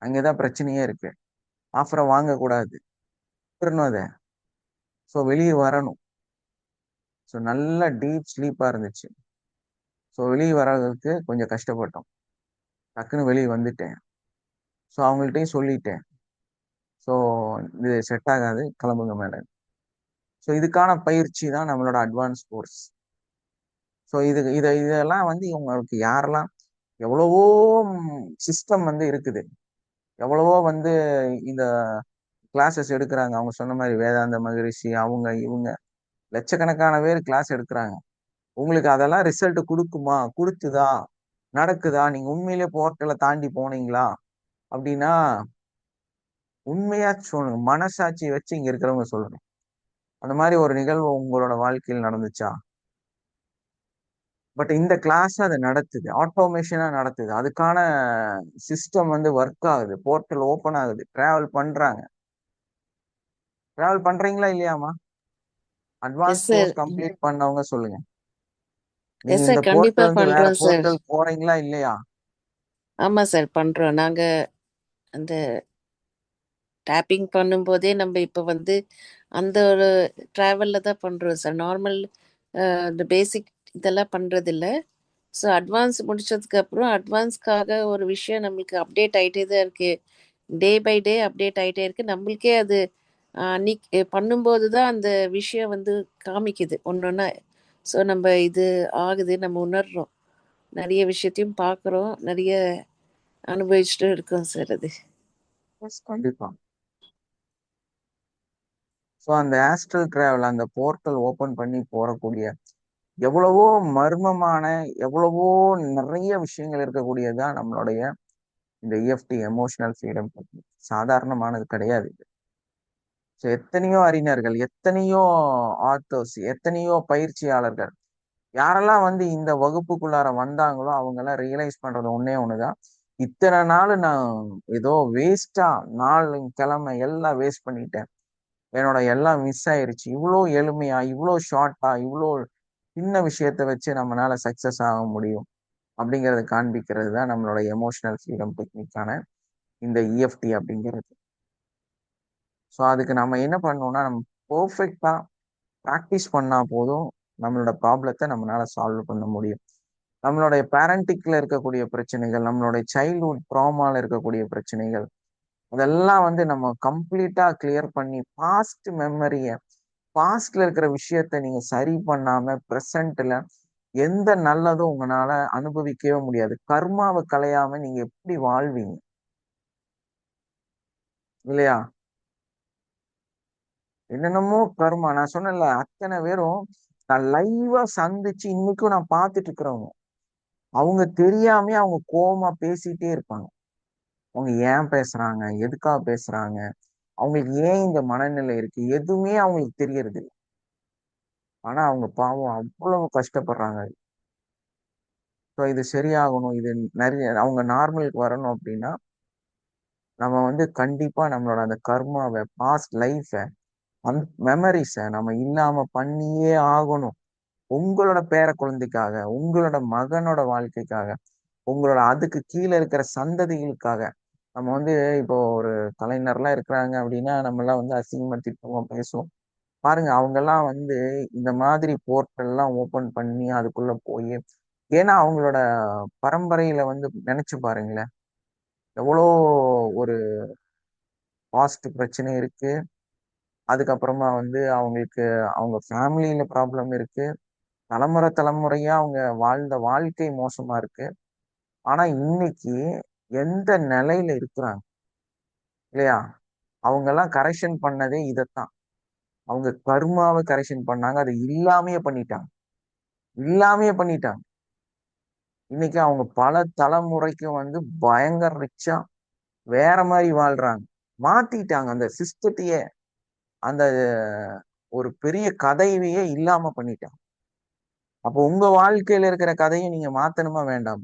அங்கதான் பிரச்சனையே இருக்கு. ஆஃபரை வாங்கக்கூடாது, அதை ஸோ வெளியே வரணும். ஸோ நல்ல டீப் ஸ்லீப்பா இருந்துச்சு. ஸோ வெளியே வர்றதுக்கு கொஞ்சம் கஷ்டப்பட்டோம். டக்குன்னு வெளியே வந்துட்டேன். ஸோ அவங்கள்ட்டையும் சொல்லிட்டேன், ஸோ இது செட் ஆகாது, கிளம்புங்க மேடம். ஸோ இதுக்கான பயிற்சி தான் நம்மளோட அட்வான்ஸ் கோர்ஸ். ஸோ இதெல்லாம் வந்து இவங்களுக்கு யாரெல்லாம் எவ்வளவோ சிஸ்டம் வந்து இருக்குது, எவ்வளவோ வந்து இந்த கிளாஸஸ் எடுக்கிறாங்க. அவங்க சொன்ன மாதிரி வேதாந்த மகரிஷி, அவங்க இவங்க லட்சக்கணக்கான பேர் கிளாஸ் எடுக்கிறாங்க. உங்களுக்கு அதெல்லாம் ரிசல்ட் கொடுக்குமா, கொடுத்துதா, நடக்குதா, நீங்க உண்மையிலே போர்ட்டலை தாண்டி போனீங்களா அப்படின்னா உண்மையா சொல்லுங்க, மனசாட்சியை வச்சு இங்க இருக்கிறவங்க சொல்லணும். அந்த மாதிரி ஒரு நிகழ்வு உங்களோட வாழ்க்கையில் நடந்துச்சா? பட் இந்த கிளாஸ் அது நடத்துது, ஆட்டோமேஷனா நடத்துது. அதுக்கான சிஸ்டம் வந்து ஒர்க் ஆகுது, போர்ட்டல் ஓபன் ஆகுது, டிராவல் பண்றாங்க. டிராவல் பண்றீங்களா இல்லையாமா? Yes advance sir. Course complete பண்ணவங்க சொல்லுங்க. நீங்க எஸ் இந்த சார், கண்டிப்பா போர்ட்டல் வந்து வேற பண்றோம் சார். போர்ட்டல் போறீங்களா இல்லையா? ஆமா சார், பண்றோம். நாங்க அந்த டேப்பிங் பண்ணும்போதே நம்ம இப்போ வந்து அந்த ஒரு ட்ராவலில் தான் பண்ணுறோம் சார். நார்மல் இந்த பேசிக் இதெல்லாம் பண்ணுறதில்ல. ஸோ அட்வான்ஸ் முடிச்சதுக்கப்புறம் அட்வான்ஸ்க்காக ஒரு விஷயம் நம்மளுக்கு அப்டேட் ஆகிட்டே தான் இருக்குது. டே பை டே அப்டேட் ஆகிட்டே இருக்குது. நம்மளுக்கே அது அன்னைக்கு பண்ணும்போது தான் அந்த விஷயம் வந்து காமிக்குது ஒன்று ஒன்றா. ஸோ நம்ம இது ஆகுது, நம்ம உணர்றோம், நிறைய விஷயத்தையும் பார்க்குறோம், நிறைய அனுபவிச்சுட்டு இருக்கோம் சார் அது. கண்டிப்பா. ஸோ அந்த ஆஸ்ட்ரல் டிராவல், அந்த போர்ட்டல் ஓபன் பண்ணி போறக்கூடிய எவ்வளவோ மர்மமான, எவ்வளவோ நிறைய விஷயங்கள் இருக்கக்கூடியதுதான் நம்மளுடைய இந்த EFT, எமோஷனல் ஃப்ரீடம் டெக்னிக். சாதாரணமானது கிடையாது. ஸோ எத்தனையோ அறிஞர்கள், எத்தனையோ ஆத்தர்ஸ், எத்தனையோ பயிற்சியாளர்கள் யாரெல்லாம் வந்து இந்த வகுப்புக்குள்ளார வந்தாங்களோ அவங்க எல்லாம் ரியலைஸ் பண்றது ஒன்னே ஒண்ணுதான், இத்தனை நாள் நான் ஏதோ வேஸ்டா, நாள் கிழமை எல்லாம் வேஸ்ட் பண்ணிட்டேன், என்னோட எல்லாம் மிஸ் ஆயிருச்சு. இவ்வளோ எளிமையா, இவ்வளோ ஷார்ட்டா, இவ்வளோ சின்ன விஷயத்த வச்சு நம்மளால சக்சஸ் ஆக முடியும் அப்படிங்கறத காண்பிக்கிறது தான் நம்மளோட எமோஷனல் ஃப்ரீடம் டெக்னிக்கான இந்த EFT அப்படிங்கிறது. ஸோ அதுக்கு நம்ம என்ன பண்ணணும்னா, நம்ம பெர்ஃபெக்டா ப்ராக்டிஸ் பண்ணா போதும் நம்மளோட ப்ராப்ளத்தை நம்மளால சால்வ் பண்ண முடியும். நம்மளுடைய பேரண்டிக்ல இருக்கக்கூடிய பிரச்சனைகள், நம்மளுடைய சைல்ட்ஹுட் ட்ராமால இருக்கக்கூடிய பிரச்சனைகள், அதெல்லாம் வந்து நம்ம கம்ப்ளீட்டா கிளியர் பண்ணி பாஸ்ட் மெமரிய, பாஸ்ட்ல இருக்கிற விஷயத்த நீங்க சரி பண்ணாம பிரசன்ட்ல எந்த நல்லதும் உங்களால அனுபவிக்கவே முடியாது. கர்மாவை களையாம நீங்க எப்படி வாழ்வீங்க இல்லையா? என்னென்னமோ கர்மா, நான் சொன்னேன்ல, அத்தனை பேரும் நான் லைவா சந்திச்சு இன்னைக்கும் நான் பார்த்துட்டு இருக்கிறவங்க. அவங்க தெரியாம அவங்க கோவமா பேசிட்டே இருப்பாங்க. அவங்க ஏன் பேசுறாங்க, எதுக்காக பேசுறாங்க, அவங்களுக்கு ஏன் இந்த மனநிலை இருக்கு, எதுவுமே அவங்களுக்கு தெரியறது இல்லை. ஆனா அவங்க பாவம் அவ்வளவு கஷ்டப்படுறாங்க. ஸோ இது சரியாகணும், இது நிறைய அவங்க நார்மலுக்கு வரணும் அப்படின்னா நம்ம வந்து கண்டிப்பா நம்மளோட அந்த கர்மாவை, பாஸ்ட் லைஃபை, அந்த மெமரிஸை நம்ம இல்லாம பண்ணியே ஆகணும். உங்களோட பேர குழந்தைக்காக, உங்களோட மகனோட வாழ்க்கைக்காக, உங்களோட அதுக்கு கீழே இருக்கிற சந்ததிகளுக்காக. நம்ம வந்து இப்போ ஒரு கலைஞர்லாம் இருக்கிறாங்க அப்படின்னா நம்ம எல்லாம் வந்து அசிங்கமா திட்டுவோம், பேசுவோம். பாருங்க அவங்க எல்லாம் வந்து இந்த மாதிரி போர்ட்டல் எல்லாம் ஓபன் பண்ணி அதுக்குள்ள போய், ஏன்னா அவங்களோட பரம்பரையில வந்து நினைச்சு பாருங்களேன், எவ்வளோ ஒரு பாஸ்ட் பிரச்சனை இருக்கு. அதுக்கப்புறமா வந்து அவங்களுக்கு அவங்க ஃபேமிலியில ப்ராப்ளம் இருக்கு. தலைமுறை தலைமுறையா அவங்க வாழ்ந்த வாழ்க்கை மோசமா இருக்கு. ஆனா இன்னைக்கு எந்த நிலையில இருக்கிறாங்க இல்லையா? அவங்க எல்லாம் கரெக்ஷன் பண்ணதே இதைத்தான். அவங்க கர்மாவை கரெக்ஷன் பண்ணாங்க, அதை இல்லாமையே பண்ணிட்டாங்க, இல்லாமையே பண்ணிட்டாங்க. இன்னைக்கு அவங்க பல தலைமுறைக்கு வந்து பயங்கர ரிச்சா வேற மாதிரி வாழ்றாங்க, மாத்திட்டாங்க அந்த சிஸ்டத்தையே, அந்த ஒரு பெரிய கதையவே இல்லாம பண்ணிட்டாங்க. அப்போ உங்க வாழ்க்கையில இருக்கிற கதையை நீங்க மாத்தணுமா வேண்டாம்?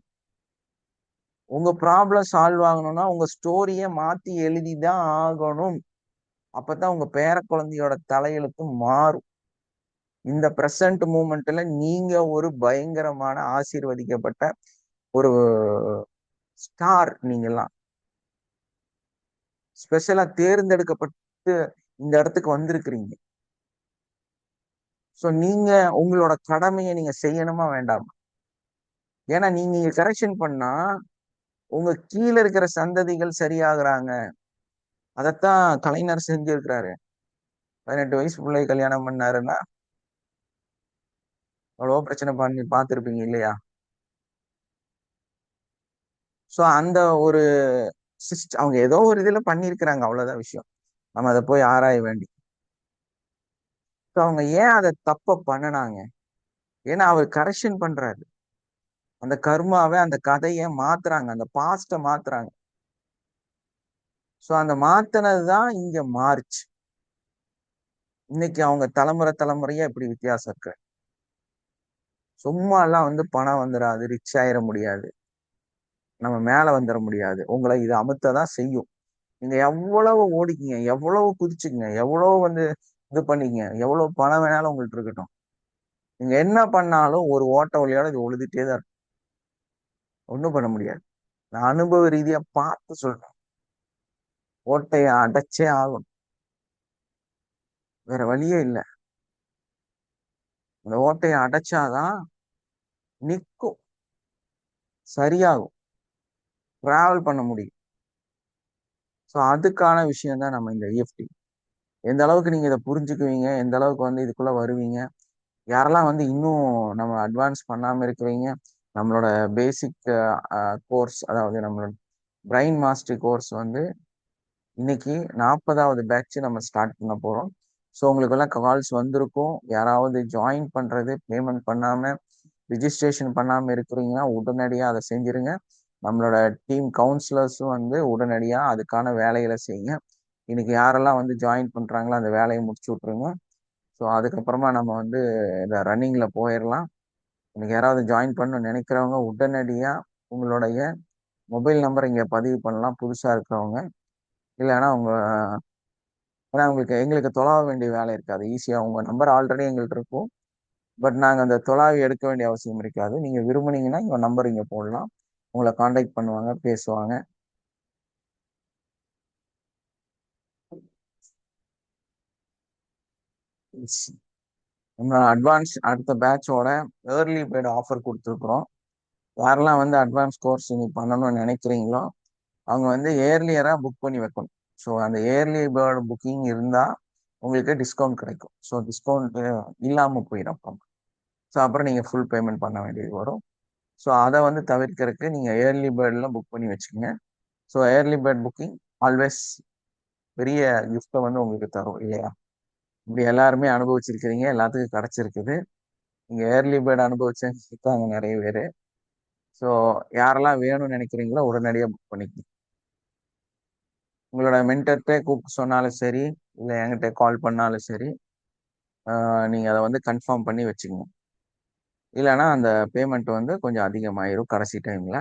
உங்க ப்ராப்ளம் சால்வ் ஆகணும்னா உங்க ஸ்டோரிய மாத்தி எழுதிதான் ஆகணும். அப்பதான் உங்க பேர குழந்தையோட தலையெழுத்து மாறும். இந்த பிரசன்ட் மூமெண்ட்ல நீங்க ஒரு பயங்கரமான ஆசீர்வதிக்கப்பட்ட ஒரு ஸ்டார். நீங்கெல்லாம் ஸ்பெஷலா தேர்ந்தெடுக்கப்பட்டு இந்த இடத்துக்கு வந்திருக்கிறீங்க. சோ நீங்க உங்களோட கடமையை நீங்க செய்யணுமா வேண்டாமா? ஏன்னா நீங்க கரெக்ஷன் பண்ணா உங்க கீழே இருக்கிற சந்ததிகள் சரியாகிறாங்க. அதைத்தான் கலைஞர் செஞ்சிருக்கிறாரு. 18 வயசு பிள்ளை கல்யாணம் பண்ணாருன்னா அவ்வளவோ பிரச்சனை பண்ணி பார்த்துருப்பீங்க இல்லையா? சோ அந்த ஒரு அவங்க ஏதோ ஒரு இதுல பண்ணிருக்கிறாங்க, அவ்வளவுதான் விஷயம். நம்ம அதை போய் ஆராய வேண்டி. அவங்க ஏன் அதை தப்ப பண்ணினாங்க? ஏன்னா அவர் கரெக்ஷன் பண்றாரு. அந்த கர்மாவை, அந்த கதையை மாத்துறாங்க, அந்த பாஸ்ட மாத்துறாங்க. சோ அந்த மாத்தினதுதான் இங்க மார்ச். இன்னைக்கு அவங்க தலைமுறையா இப்படி வித்தியாசம் இருக்கு. சும்மா எல்லாம் பணம் வந்துடாது, ரிச் ஆயிட முடியாது, நம்ம மேல வந்துட முடியாது. உங்களை இது அமுத்ததான் செய்யும். நீங்க எவ்வளவு ஓடிக்கிங்க, எவ்வளவு குதிச்சுக்குங்க, எவ்வளவு இது பண்ணிக்கங்க, எவ்வளவு பணம் வேணாலும் உங்கள்ட்ட இருக்கட்டும், நீங்க என்ன பண்ணாலும் ஒரு ஓட்ட வழியோட இது ஒழுதுட்டே தான் இருக்கும். ஒண்ணும் பண்ண முடியாது. நான் அனுபவ ரீதியா பார்த்து சொல்றேன். ஓட்டைய அடைச்சே ஆகும், வேற வழியே இல்லை. அந்த ஓட்டையை அடைச்சாதான் நிற்கும், சரியாகும், டிராவல் பண்ண முடியும். ஸோ அதுக்கான விஷயம் தான் நம்ம இந்த EFT. எந்த அளவுக்கு நீங்க இதை புரிஞ்சுக்குவீங்க, எந்த அளவுக்கு இதுக்குள்ள வருவீங்க, யாரெல்லாம் இன்னும் நம்ம அட்வான்ஸ் பண்ணாம இருக்கிறீங்க, நம்மளோட பேசிக் கோர்ஸ், அதாவது நம்மளோட பிரைன் மாஸ்டரி கோர்ஸ் இன்னைக்கு 40வது பேட்ச் நம்ம ஸ்டார்ட் பண்ண போறோம். ஸோ உங்களுக்கு எல்லாம் கால்ஸ் வந்திருக்கும். யாராவது ஜாயின் பண்றது பேமெண்ட் பண்ணாம ரிஜிஸ்ட்ரேஷன் பண்ணாம இருக்கிறீங்கன்னா உடனடியாக அதை செஞ்சிருங்க. நம்மளோட டீம் கவுன்சிலர்ஸும் உடனடியாக அதுக்கான வேலைகளை செய்யுங்க. இன்னைக்கு யாரெல்லாம் ஜாயின் பண்றாங்களோ அந்த வேலையை முடிச்சு விட்ருங்க. ஸோ அதுக்கப்புறமா நம்ம இந்த ரன்னிங்ல போயிடலாம். இன்னைக்கு யாராவது ஜாயின் பண்ணணும்னு நினைக்கிறவங்க உடனடியாக உங்களுடைய மொபைல் நம்பரை இங்கே பதிவு பண்ணலாம், புதுசா இருக்கிறவங்க. இல்லைன்னா ஏன்னா எங்களுக்கு தொலாவ வேண்டிய வேலை இருக்காது. ஈஸியா உங்க நம்பர் ஆல்ரெடி எங்கள்கிட்ட இருக்கும். பட் நாங்கள் அந்த தொலாவி எடுக்க வேண்டிய அவசியம் இருக்காது. நீங்க விரும்புனீங்கன்னா உங்க நம்பர் இங்க போடலாம், உங்களை காண்டாக்ட் பண்ணுவாங்க, பேசுவாங்க. நம்ம அட்வான்ஸ் அடுத்த பேட்சோட ஏர்லி பேர்டு ஆஃபர் கொடுத்துருக்குறோம். யாரெல்லாம் அட்வான்ஸ் கோர்ஸ் நீ பண்ணணும்னு நினைக்கிறீங்களோ அவங்க ஏர்லியராக புக் பண்ணி வைக்கணும். ஸோ அந்த ஏர்லி பேர்டு புக்கிங் இருந்தால் உங்களுக்கு டிஸ்கவுண்ட் கிடைக்கும். ஸோ டிஸ்கவுண்ட் இல்லாமல் போயிடும் அப்புறம். ஸோ அப்புறம் நீங்கள் ஃபுல் பேமெண்ட் பண்ண வேண்டியது வரும். ஸோ அதை தவிர்க்கிறதுக்கு நீங்கள் ஏர்லி பேர்டில் புக் பண்ணி வச்சுக்கோங்க. So early bird booking always பெரிய கிஃப்ட்டை உங்களுக்கு தரும் இல்லையா? இப்படி எல்லாருமே அனுபவிச்சிருக்கிறீங்க, எல்லாத்துக்கும் கிடைச்சிருக்குது. நீங்கள் ஏர்லி பேர்டு அனுபவிச்சாங்க நிறைய பேர். ஸோ யாரெல்லாம் வேணும்னு நினைக்கிறீங்களோ உடனடியாக புக் பண்ணிக்கணும். உங்களோட மென்டர்கிட்ட கூப்பிட்டு சொன்னாலும் சரி, இல்லை என்கிட்ட கால் பண்ணாலும் சரி, நீங்கள் அதை கன்ஃபார்ம் பண்ணி வச்சுக்கணும். இல்லைன்னா அந்த பேமெண்ட் கொஞ்சம் அதிகமாயிரும் கடைசி டைமில்.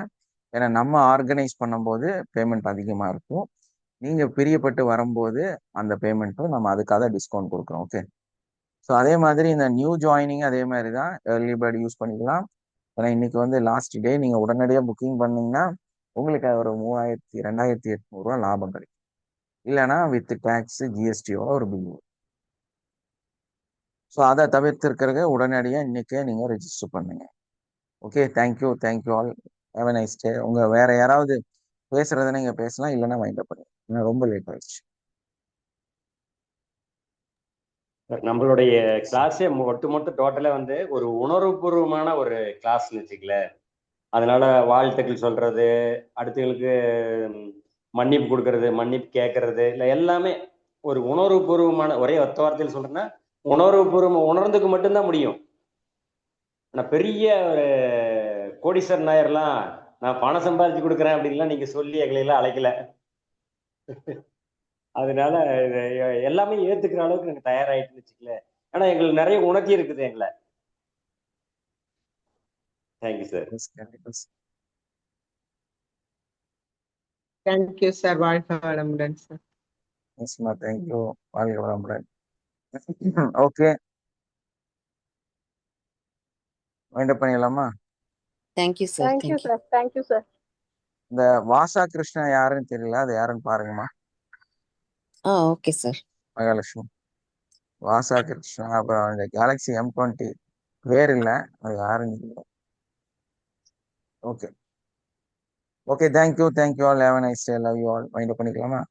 ஏன்னா நம்ம ஆர்கனைஸ் பண்ணும்போது பேமெண்ட் அதிகமாக இருக்கும். நீங்கள் பிரியப்பட்டு வரும்போது அந்த பேமெண்ட்டும் நம்ம அதுக்காக டிஸ்கவுண்ட் கொடுக்குறோம். ஓகே. ஸோ அதே மாதிரி இந்த நியூ ஜாயினிங் அதே மாதிரி தான் ஏர்லி பேர்டு யூஸ் பண்ணிக்கலாம். ஏன்னா இன்னைக்கு லாஸ்ட் டே. நீங்கள் உடனடியாக புக்கிங் பண்ணீங்கன்னா உங்களுக்கு ஒரு 2800 லாபம் கிடைக்கும். இல்லைன்னா வித் டேக்ஸ் ஜிஎஸ்டியோட ஒரு பில். ஸோ அதை தவிர்த்திருக்கிறது உடனடியாக இன்னைக்கே நீங்கள் ரெஜிஸ்டர் பண்ணுங்க. Okay, thank you all. Have a nice day. வேற யாராவது பேசுறதுன்னா நீங்க பேசலாம், இல்லைன்னா மைண்ட் அப் பண்ணுங்க. ரொம்ப லேட் ஆயிடுச்சு. நம்மளுடைய கிளாஸே ஒட்டுமொத்த டோட்டலா ஒரு உணர்வுபூர்வமான ஒரு கிளாஸ்ன்னு வச்சுக்கல. அதனால வாழ்த்துக்கள் சொல்றது, அடுத்தவங்களுக்கு மன்னிப்பு கொடுக்கறது, மன்னிப்பு கேட்கறது, இல்லை எல்லாமே ஒரு உணர்வுபூர்வமான, ஒரே ஒத்த வார்த்தையில் சொல்றேன்னா உணர்வுபூர்வம் உணர்ந்துக்கு மட்டும்தான் முடியும். ஆனால் பெரிய ஒரு கோடீஸ்வரன் நாயர்லாம் நான் பணம் சம்பாதிச்சு கொடுக்குறேன் அப்படின்லாம் நீங்க சொல்லி எங்களையெல்லாம் அழைக்கல. அதனால இது எல்லாமே ஏத்துக்கிற அளவுக்கு நாங்கள் தயாராகிட்டுன்னு வச்சுக்கல. ஆனா எங்களுக்கு நிறைய உணர்ச்சி இருக்குது எங்களை. Thank you sir. Thank you sir. வாழ்க வளமுடன் சார். தேங்க்யூ. வாழ்க வளமுடன். ஓகே, வைண்ட் அப் பண்ணிடலாமா? Thank you sir. Thank you sir. Thank you sir. இந்த வாசா கிருஷ்ணா யாருன்னு தெரியல, அது யாருன்னு பாருங்கம்மா. Okay sir. மகாலட்சுமி வாசா கிருஷ்ணா. அப்புறம் இந்த கேலக்ஸி M20 பேர் இல்லை, அது யாருன்னு தெரியல. Okay okay, thank you all. Have a nice day. Love you all. Wind up பண்ணிக்கலாமா?